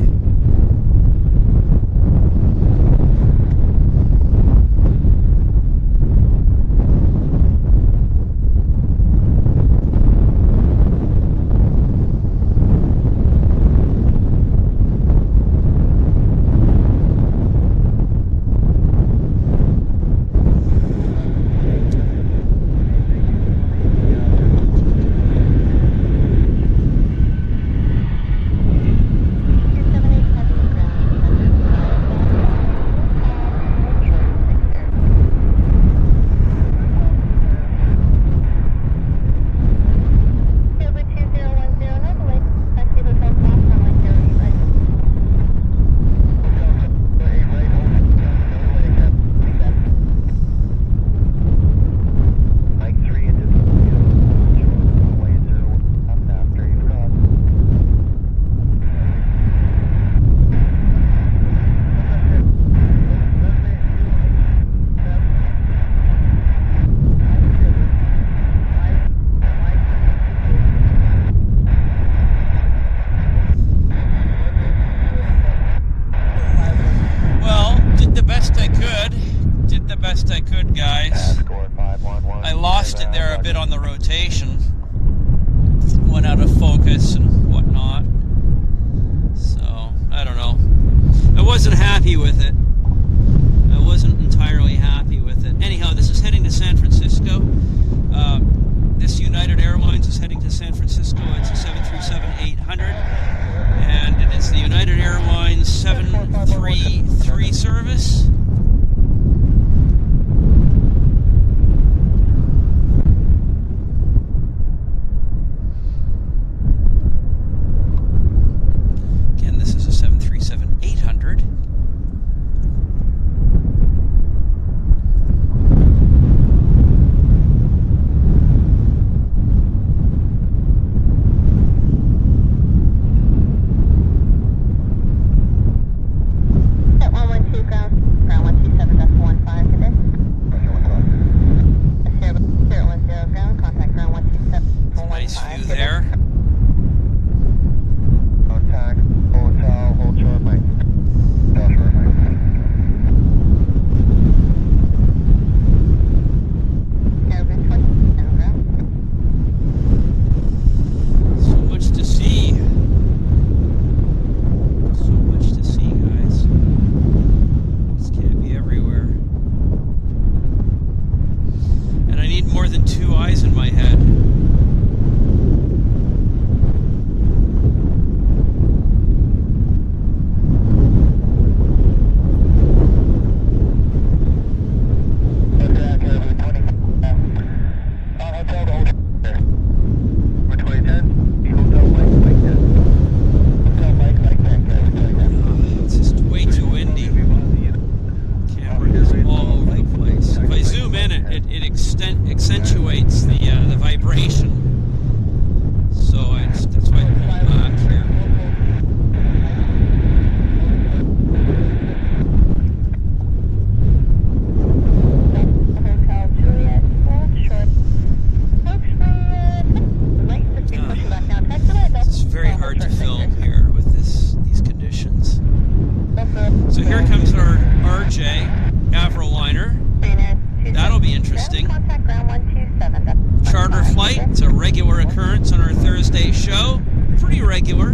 Thursday show. Pretty regular.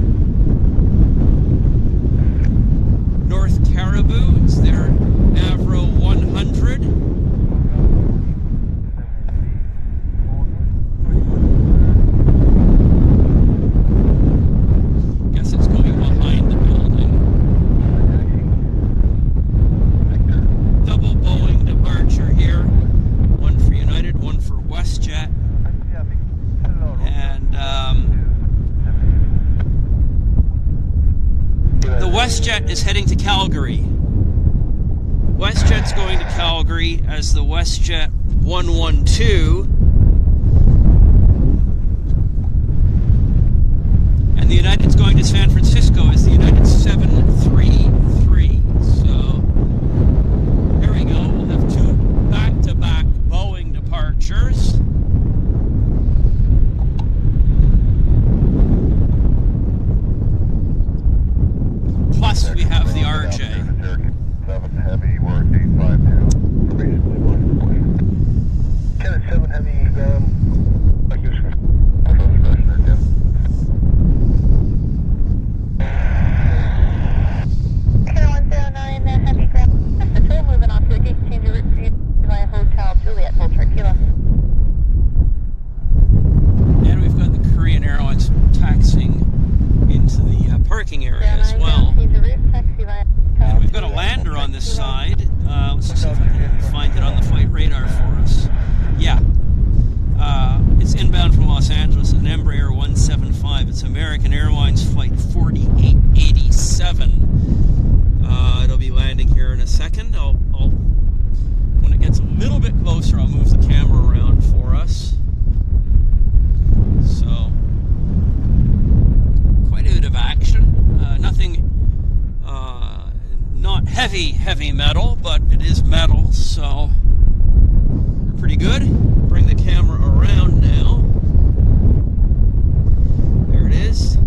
North Caribou, it's their Avro 100. Guess it's going behind the building. Double Boeing departure here. One for United, one for Westjet. And the Westjet is heading to Calgary. Westjet's going to Calgary as the Westjet 112. And the United's going to San Francisco as the United 733. So, there we go. We'll have two back-to-back Boeing departures. Plus, we have the RJ. 7 Heavy, we're 852. Canada 7 Heavy, like this. Canada 109, Heavy ground. Patrol moving off your gate, change your route via Hotel Juliet, Ultra Kilo. And we've got the Korean Airlines taxiing into the parking area as well. And we've got a lander on this side. Let's see if I can find it on the flight radar for us. Yeah. It's inbound from Los Angeles, an Embraer 175. It's American Airlines flight 4887. It'll be landing here in a second. When it gets a little bit closer, I'll move the camera around for us. So, quite a bit of action. Nothing, not heavy metal, but it is metal, so pretty good. Bring the camera around now. There it is.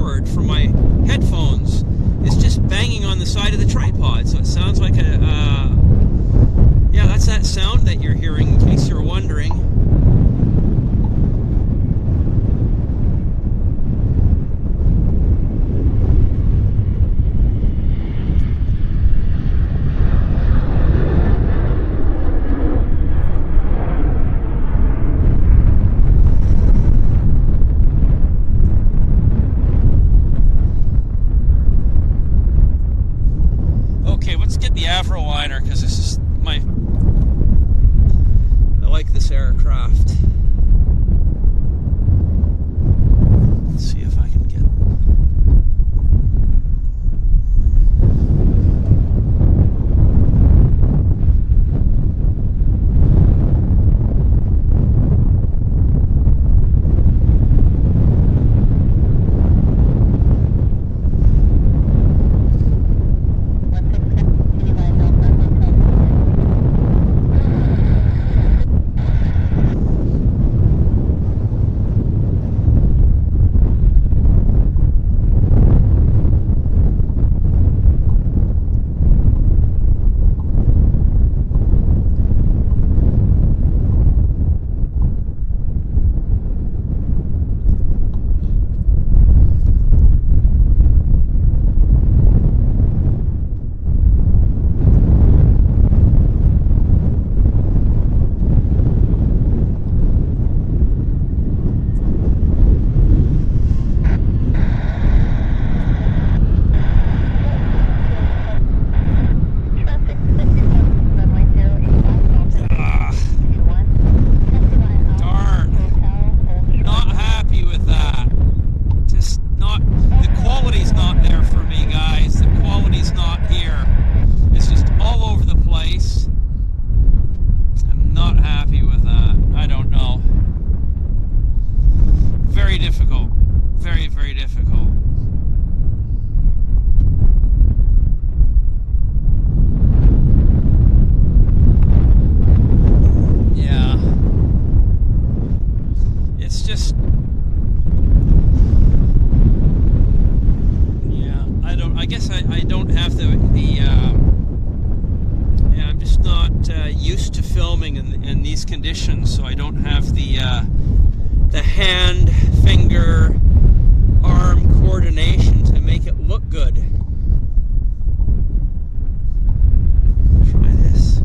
cord from my headphones is just banging on the side of the tripod, so it sounds like a yeah, that's that sound that you're hearing, in case you're wondering. Airliner, because this is I like this aircraft. Let's see if I can get conditions, so I don't have the hand, finger, arm coordination to make it look good. Try this.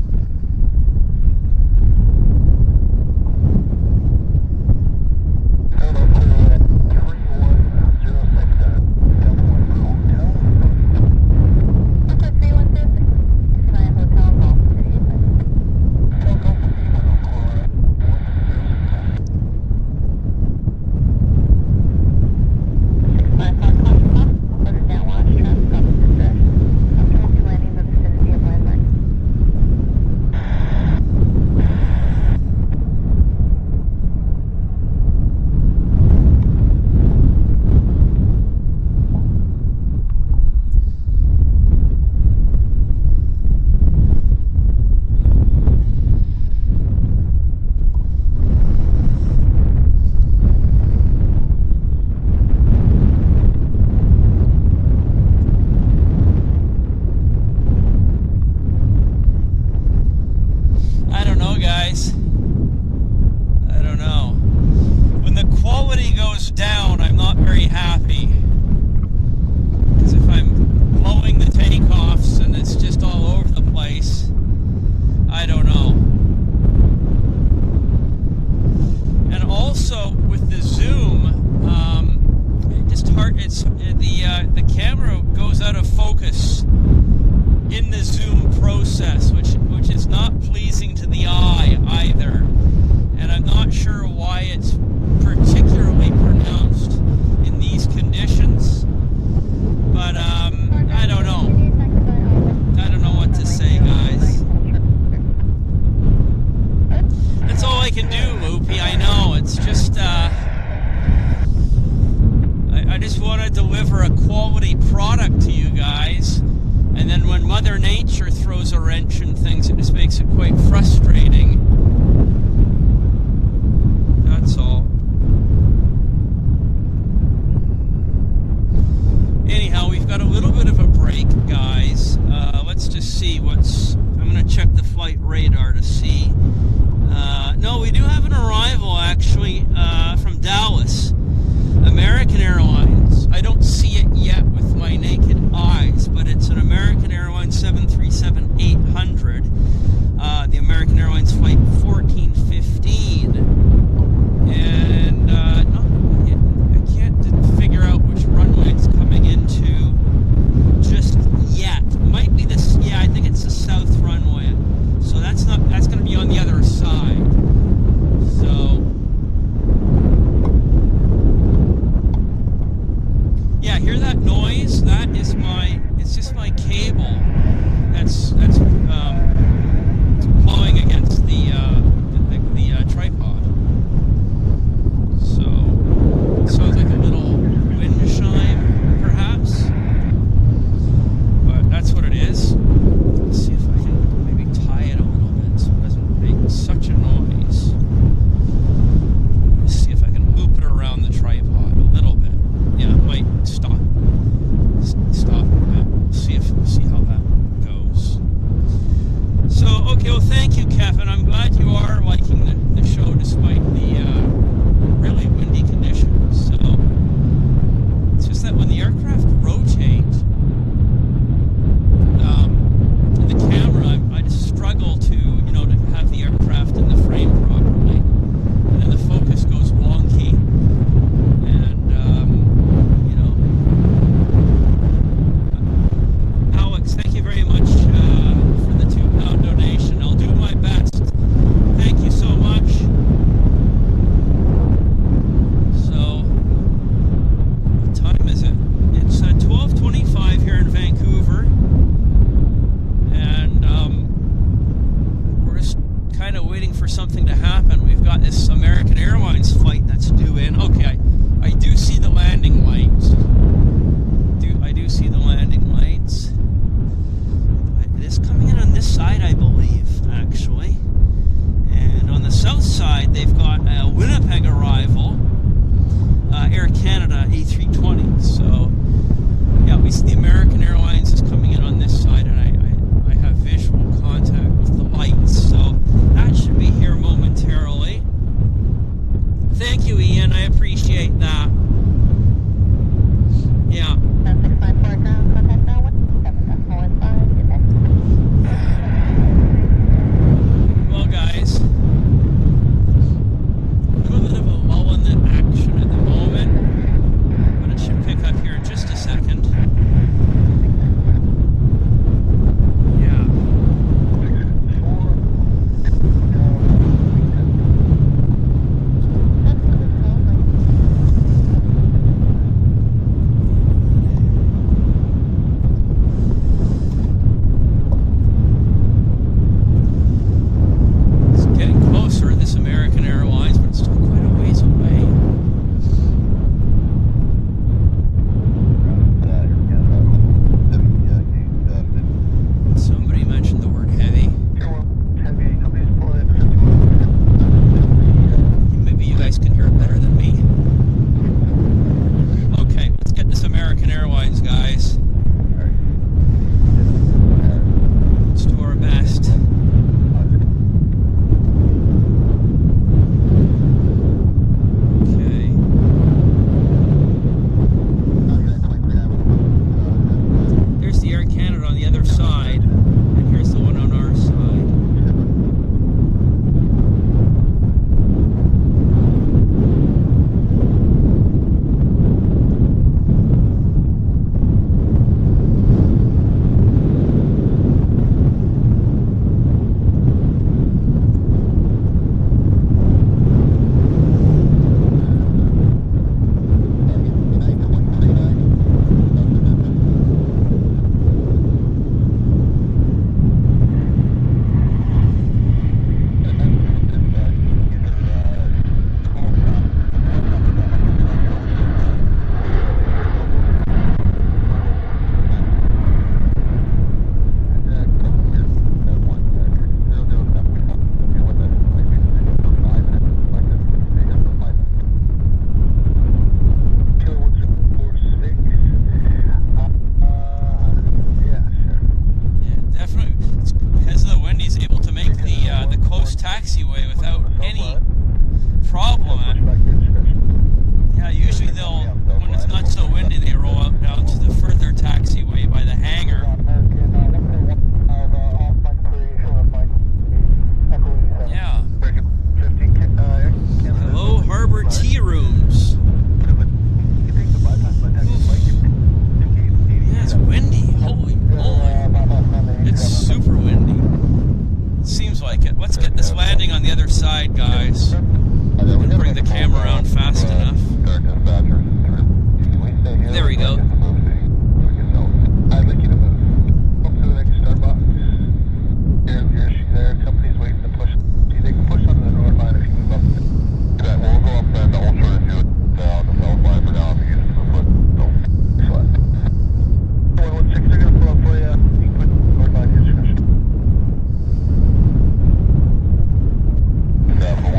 they've got a Winnipeg arrival, Air Canada A340. So, yeah, we see the American Airlines is coming in on this side, and I have visual contact with the lights. So that should be here momentarily. Thank you, Ian. I appreciate that. Yeah. 654 ground, contact now with 7.15, good day. Well, guys, a little bit of a lull in the action at the moment, but it should pick up here in just a second. Yeah. It's getting closer, this American Airlines, but it's still quite a ways away. Somebody mentioned the word heavy. Maybe you guys can hear it better than me. Okay, let's get this American Airlines, guys. Let's do our best. Okay. Here's the Air Canada on the other side, and here's the one on our side. Yeah, definitely. It's because of the wind, he's able to make the coast taxiway without any problem. Yeah, usually when it's not so windy, they roll out down to the further taxiway by the hangar. Yeah. Hello, Harbor Tea Rooms. Yeah, it's windy. Holy moly. It's super windy. Seems like it. Let's get this landing on the other side, guys. And bring the camera around fast enough. There we go.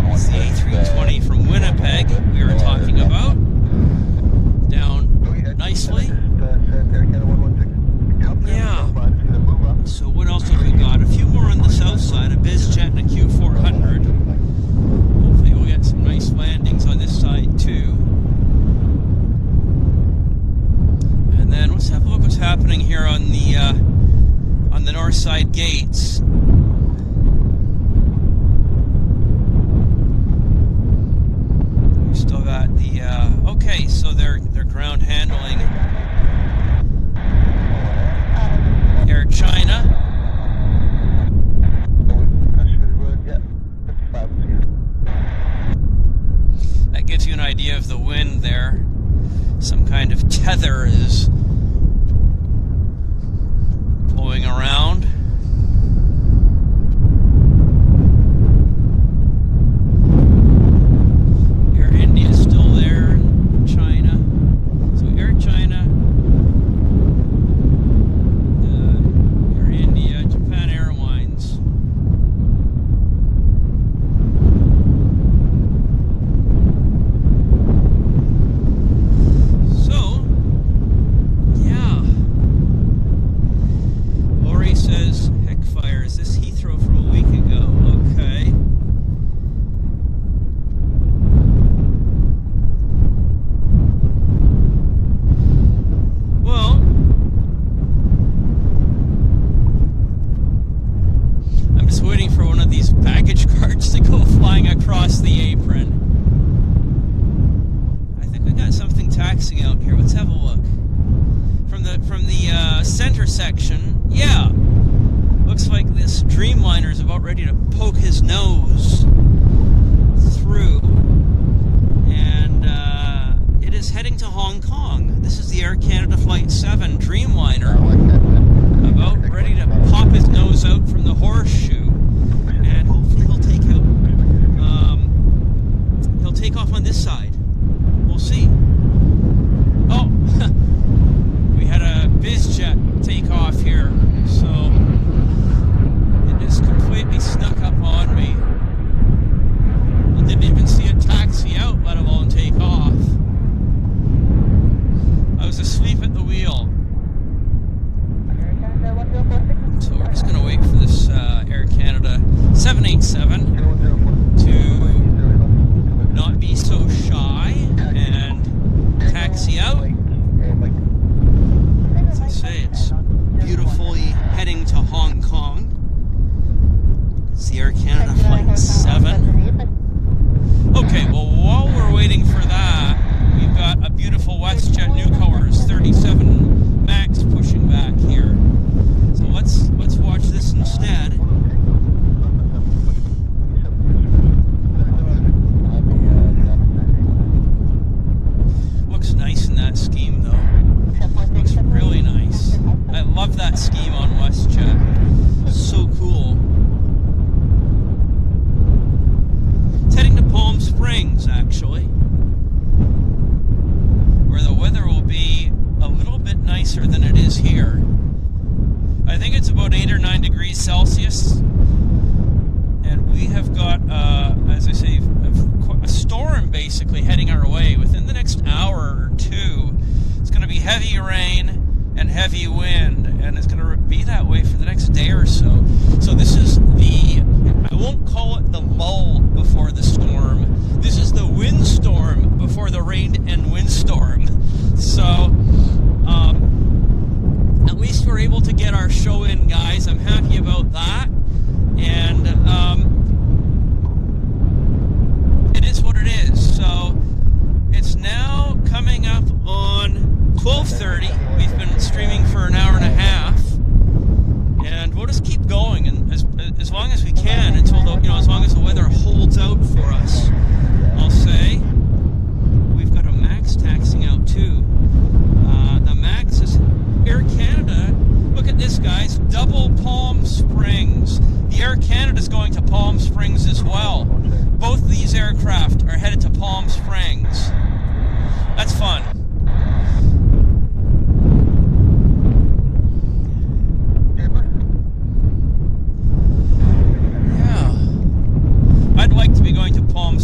It's the A320 from Winnipeg we were talking about. Down nicely. Yeah. So what else have we got? A few more on the south side, a Bizjet and a Q400. Hopefully we'll get some nice landings on this side too. And then let's have a look what's happening here on the north side gates. We've still got the okay, so they're ground handling Air China. That gives you an idea of the wind there. Some kind of tether is blowing around. Air India is still there. China. So Air China, Air India, Japan Airlines. ready to poke his nose through. And it is heading to Hong Kong. This is the Air Canada Flight 7 Dreamliner, about ready to pop his nose out from the horseshoe. And hopefully he'll take off on this side. We'll see. Oh, we had a BizJet take off here, so it just completely snuck up on me. I didn't even see it taxi out, let alone take off. I was asleep at the wheel. So we're just going to wait for this Air Canada 787 to not be so shy and taxi out. As I say, it's beautifully heading to Hong Kong. It's the Air Canada Flight 7. Okay, well, while we're waiting for that, we've got a beautiful Westjet Newcomers 37 Max pushing back here. So let's watch this instead. Looks nice in that scheme, though. Looks really nice. I love that scheme on WestJet. So cool. It's heading to Palm Springs, actually, where the weather will be a little bit nicer than it is here. I think it's about 8 or 9 degrees Celsius, and we have got, as I say, a storm basically heading our way within the next hour or two. It's going to be heavy rain and heavy wind, and it's going to be that way for the next day or so. So this is I won't call it the lull before the storm. This is the windstorm before the rain and windstorm. So, at least we're able to get our show in, guys. I'm happy about that. And it is what it is. So it's now coming up on 12:30. We've been streaming for an hour and a half, and we'll just keep going, and as long as we can, until as long as the weather holds out for us. I'll say we've got a Max taxiing out too. The Max is Air Canada. Look at this, guys. Double Palm Springs. The Air Canada is going to Palm Springs as well. Both these aircraft are headed to Palm Springs. That's fun. Yeah. I'd like to be going to Palm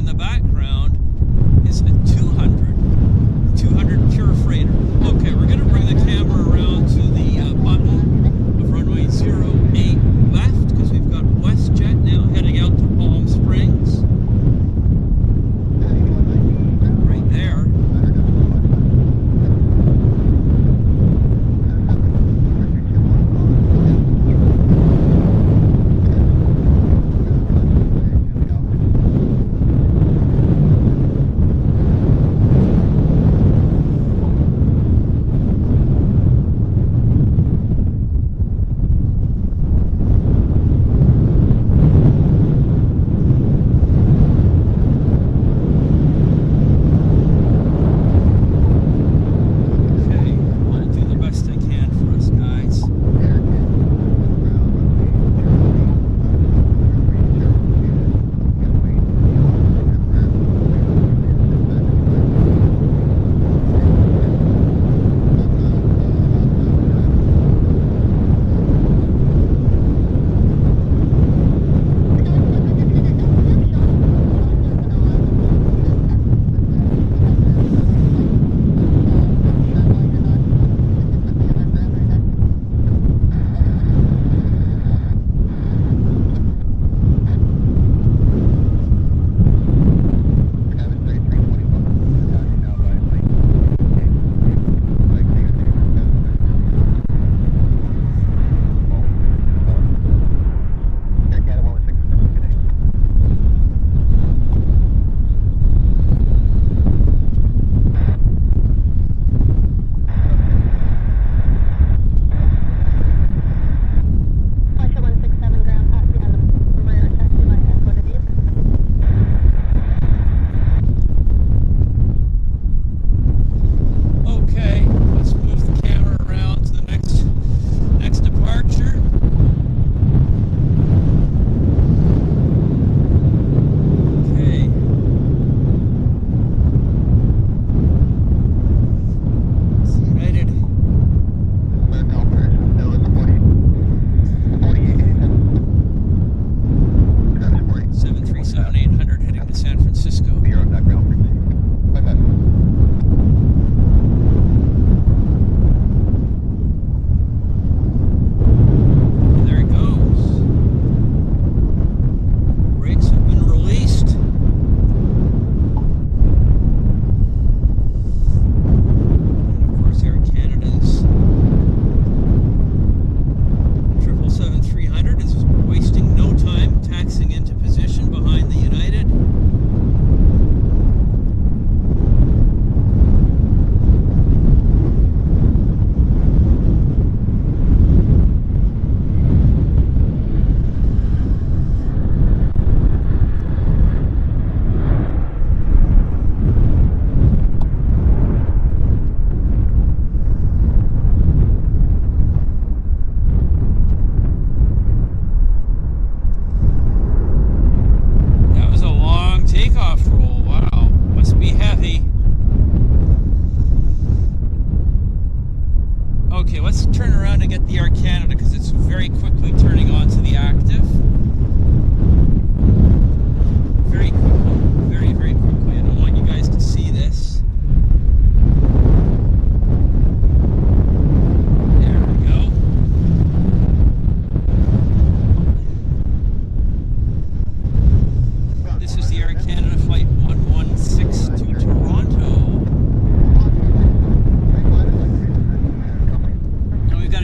the background is a 200 pure freighter. Okay, we're going to bring the camera around to the button of runway 08 left, because we've got Westjet now heading out to Palm Springs. Right there.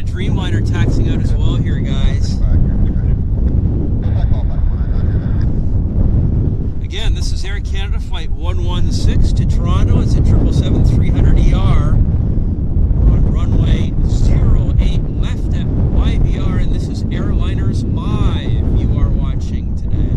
Dreamliner taxing out as well here, guys. Again, this is Air Canada Flight 116 to Toronto. It's a 777-300ER on runway 08 left at YVR, and this is Airliners Live you are watching today.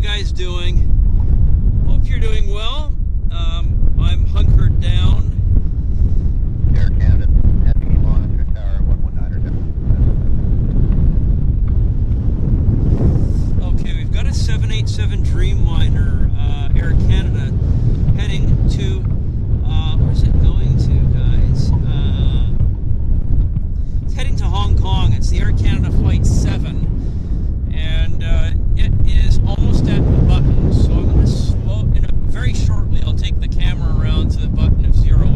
you guys doing? Hope you're doing well. I'm hunkered down. Air Canada, heavy monitor tower 119. Okay, we've got a 787 Dreamliner Air Canada heading to, where's it going to, guys? It's heading to Hong Kong. It's the Air Canada Flight 7. And it is almost at the button. So I'm going to slow, very shortly I'll take the camera around to the button of 0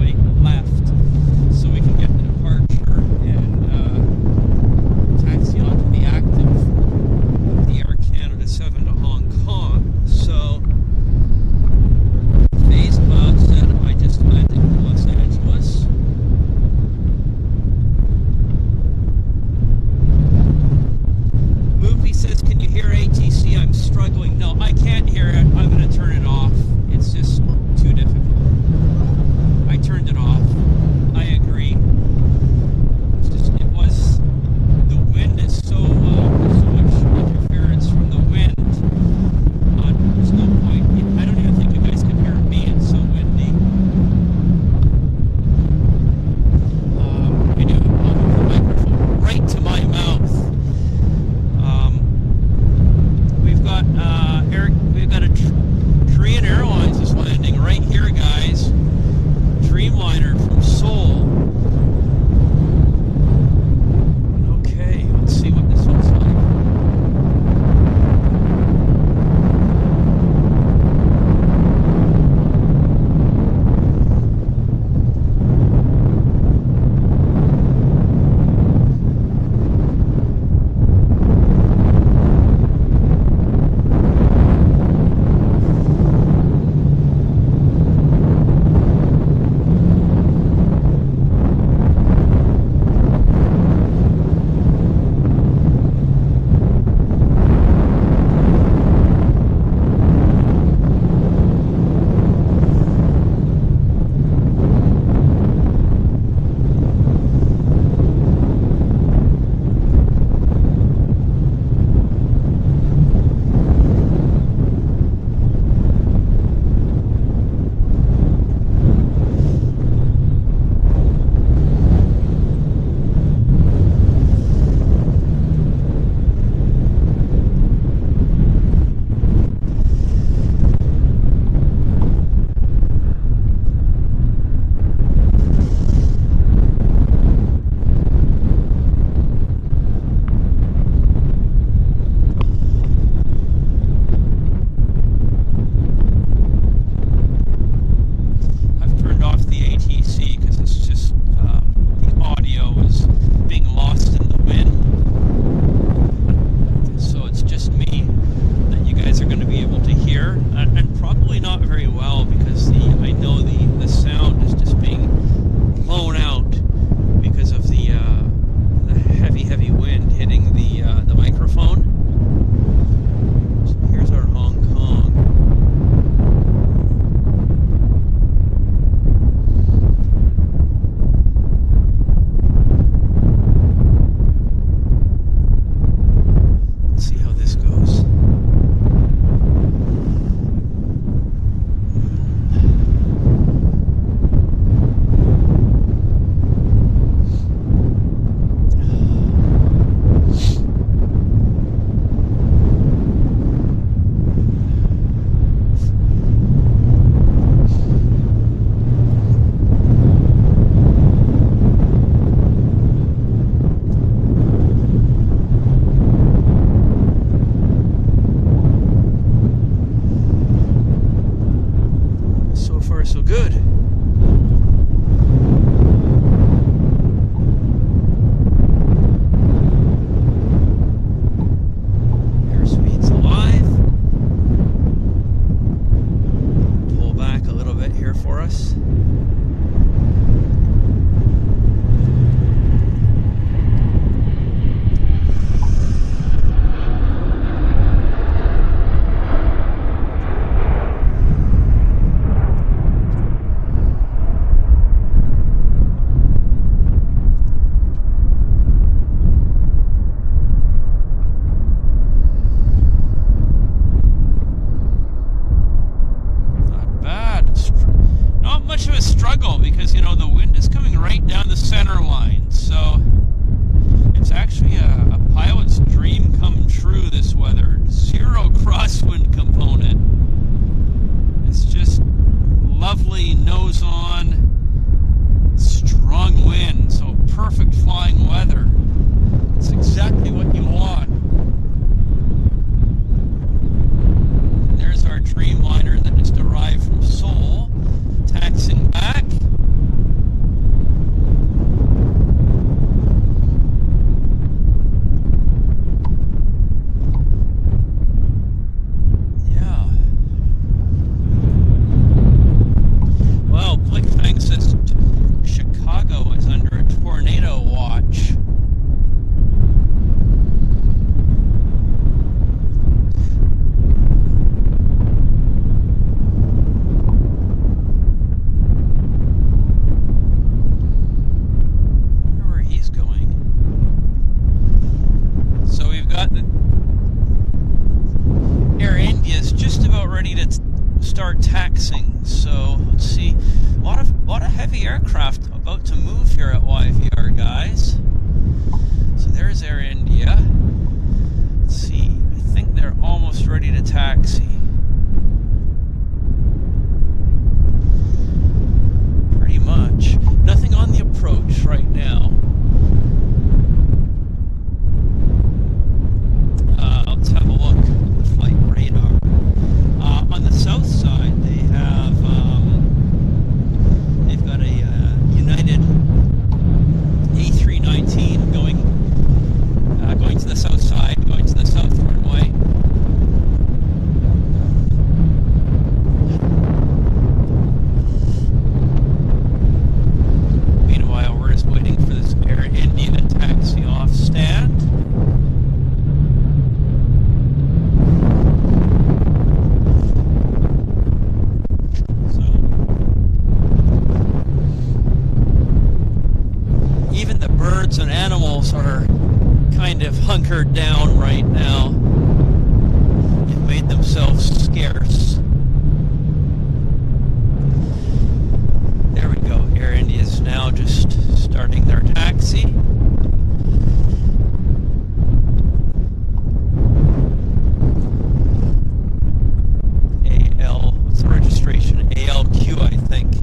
start taxiing. So let's see, a lot of heavy aircraft about to move here at YVR, guys. So there's Air India. Let's see, I think they're almost ready to taxi. Pretty much. Nothing on the approach right now. Let's have a look at the flight radar. On the south side, they've got a United A319 going to the south side, going to the south runway. Meanwhile, we're just waiting for this Air India to taxi off stand. And animals are kind of hunkered down right now. They've made themselves scarce. There we go. Air India is now just starting their taxi. What's the registration? ALQ, I think.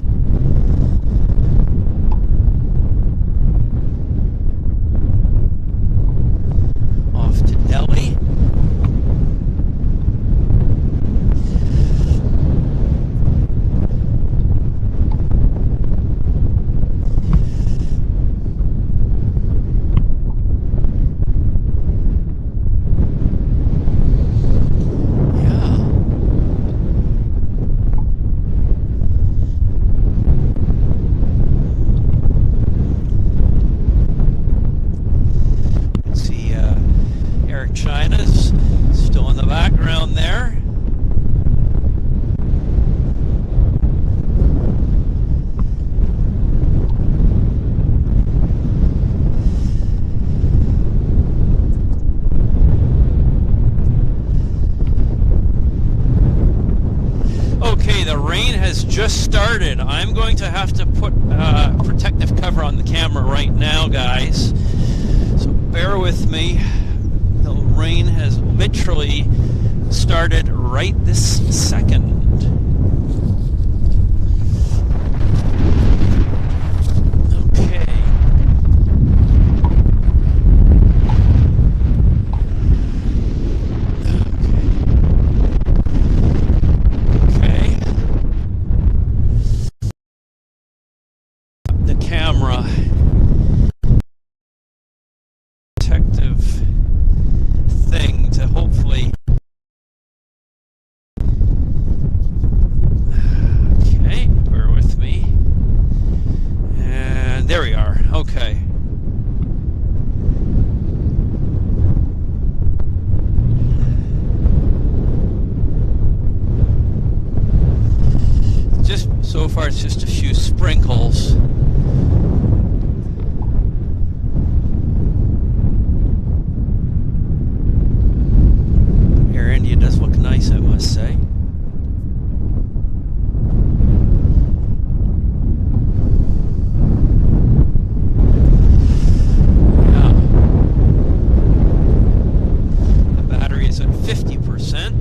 China's still in the background there. Okay, the rain has just started. I'm going to have to put protective cover on the camera right now, guys. So bear with me. The rain has literally started right this second. Okay. Okay. The camera. Protective thing to hopefully. Okay, bear with me. And there we are. Okay. Just so far, it's just a few sprinkles. Air India does look nice, I must say. Yeah. The battery is at 50%.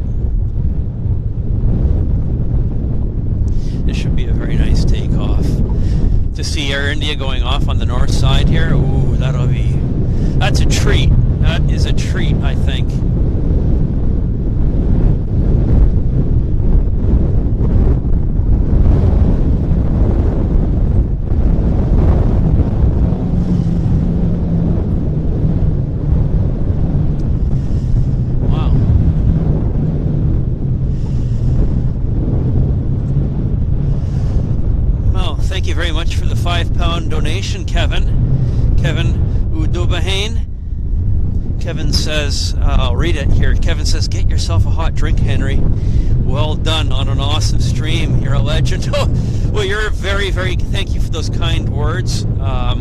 This should be a very nice takeoff. To see Air India going off on the north side here, ooh, that's a treat. That is a treat, I think. Thank you very much for the £5 donation, Kevin Udubahane. Kevin says, I'll read it here. Kevin says, get yourself a hot drink, Henry. Well done on an awesome stream. You're a legend. Well, you're very, very, thank you for those kind words. I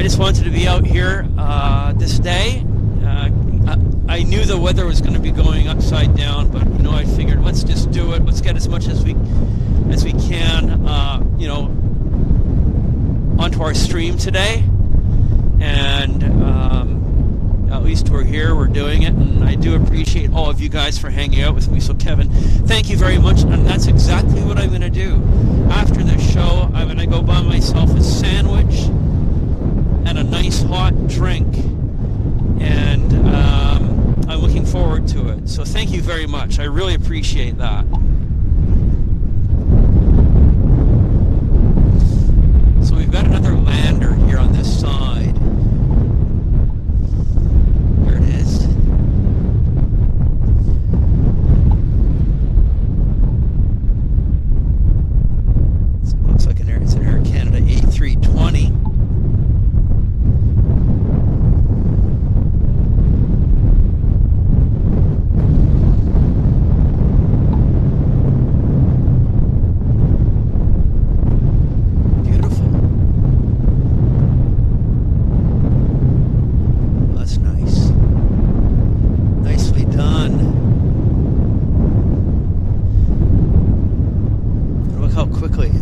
just wanted to be out here this day. I I knew the weather was going to be going upside down, but you know, I figured let's just do it. Let's get as much as we can, you know, onto our stream today. And at least we're here, we're doing it, and I do appreciate all of you guys for hanging out with me. So Kevin, thank you very much, and that's exactly what I'm going to do. After this show, I'm going to go buy myself a sandwich and a nice hot drink, and I'm looking forward to it. So thank you very much. I really appreciate that. So we've got another lander here on this side. There it is. So it looks like it's an Air Canada A320.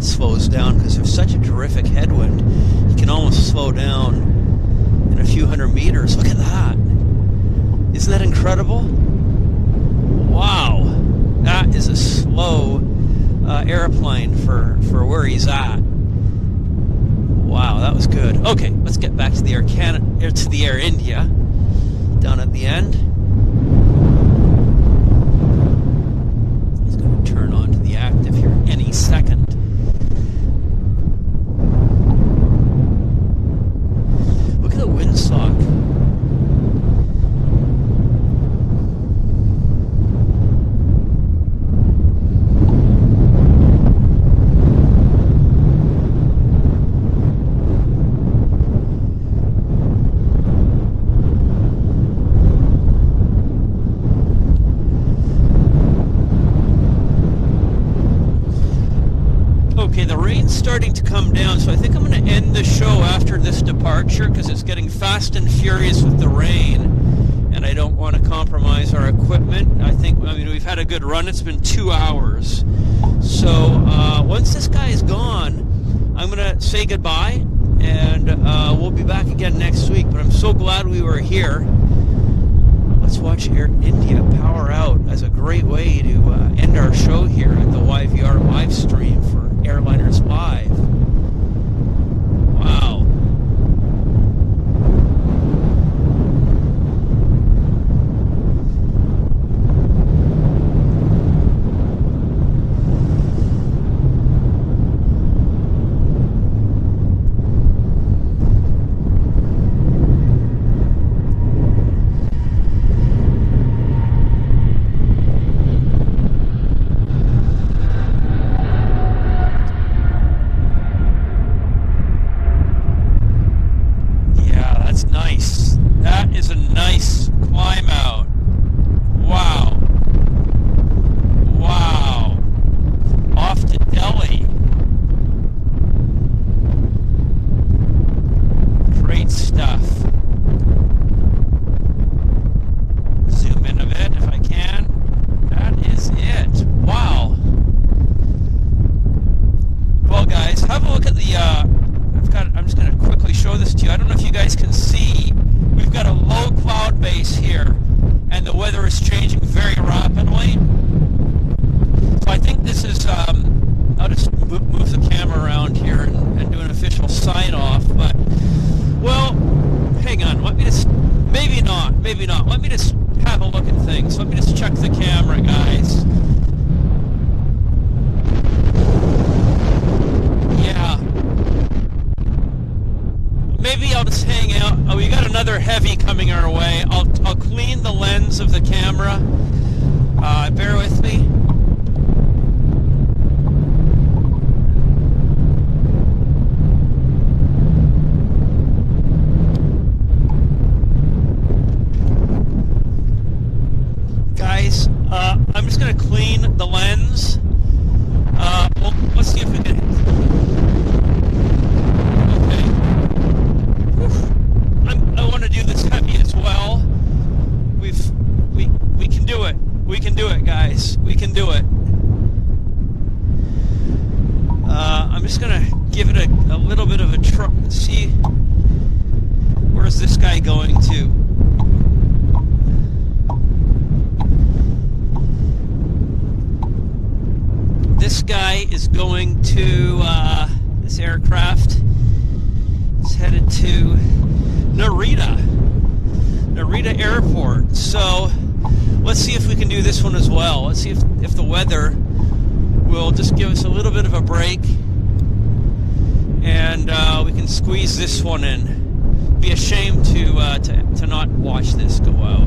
Slows down because there's such a terrific headwind. You can almost slow down in a few hundred meters. Look at that. Isn't that incredible? Wow. That is a slow airplane for where he's at. Wow, that was good. Okay, let's get back to the Air India down at the end. He's going to turn on to the active here any second. The windsock. Okay, the rain's starting to come down, so I think I'm going to end the show after this departure because it's getting fast and furious with the rain, and I don't want to compromise our equipment. I mean, we've had a good run. It's been 2 hours. So once this guy is gone, I'm going to say goodbye, and we'll be back again next week. But I'm so glad we were here. Let's watch Air India power out as a great way to end our show here at the YVR live stream for Airliners Live. Wow. can do it, guys. We can do it. I'm just gonna give it a little bit of a try. See, where's this guy going to? This guy is going to, this aircraft is headed to Narita Airport. So let's see if we can do this one as well. Let's see if the weather will just give us a little bit of a break, and we can squeeze this one in. Be a shame to not watch this go out,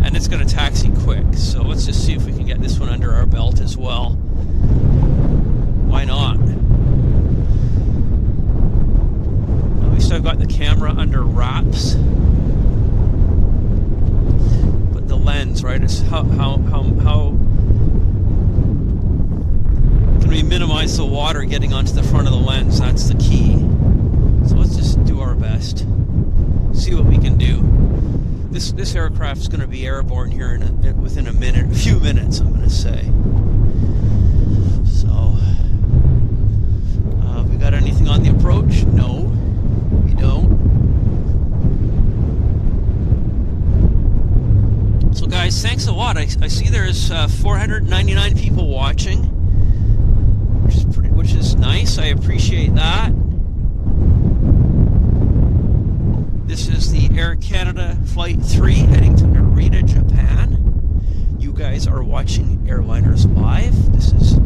and it's going to taxi quick. So let's just see if we can get this one under our belt as well. Why not? At least I've got the camera under wraps. But the lens, right? It's how can we minimize the water getting onto the front of the lens? That's the key. So let's just do our best. See what we can do. This aircraft is going to be airborne here within a few minutes, I'm going to say. So, we got anything on the approach? No, we don't. So, guys, thanks a lot. I see there's 499 people watching, which is nice. I appreciate that. This is the Air Canada Flight 3 heading to Narita, Japan. You guys are watching Airliners Live. This is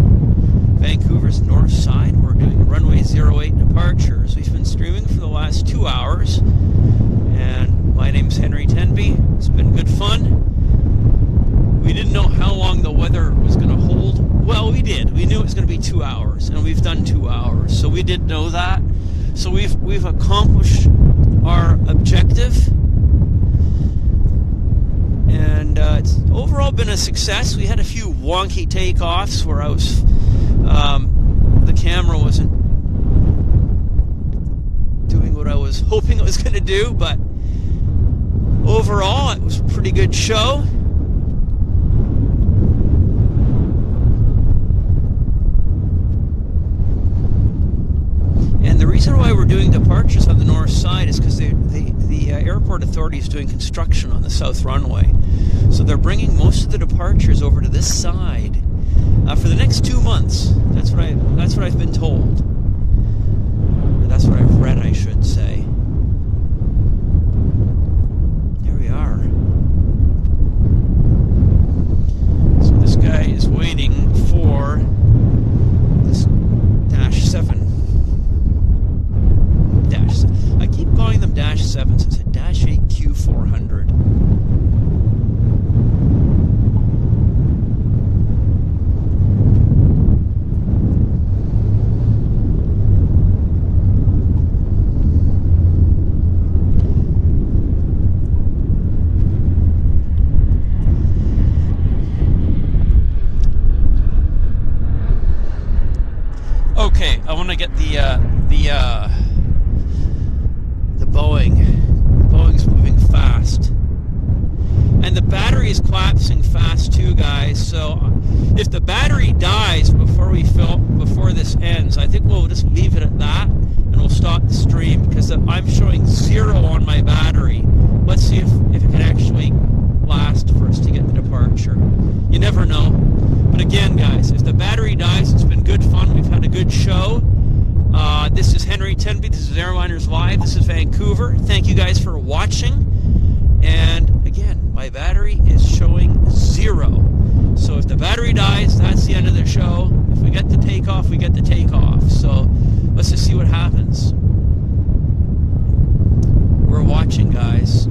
Vancouver's north side. We're doing Runway 08 departures. We've been streaming for the last 2 hours. And my name's Tenby. It's been good fun. We didn't know how long the weather was going to hold. Well, we did. We knew it was going to be 2 hours, and we've done 2 hours. So we did know that. So we've accomplished our objective, and it's overall been a success. We had a few wonky takeoffs where I was the camera wasn't doing what I was hoping it was going to do, but overall it was a pretty good show. And the reason why we're doing departures on the north side is because the airport authority is doing construction on the south runway. So they're bringing most of the departures over to this side for the next 2 months. That's what I've been told. Or that's what I've read, I should say. Here we are. So this guy is waiting for this Dash 7. I keep calling them Dash 7s. It's a Dash 8 Q400. Okay, I want to get the Boeing. The Boeing's moving fast. And the battery is collapsing fast too, guys. So if the battery dies before this ends, I think we'll just leave it at that and we'll stop the stream, because I'm showing 0 on my battery. Let's see if it can actually last for us to get the departure. You never know. But again, guys, if the battery dies, it's been good fun. We've had a good show. This is Tenby. This is Airliners Live. This is Vancouver. Thank you guys for watching. And again, my battery is showing 0. So if the battery dies, that's the end of the show. If we get the takeoff, we get the takeoff. So let's just see what happens. We're watching, guys.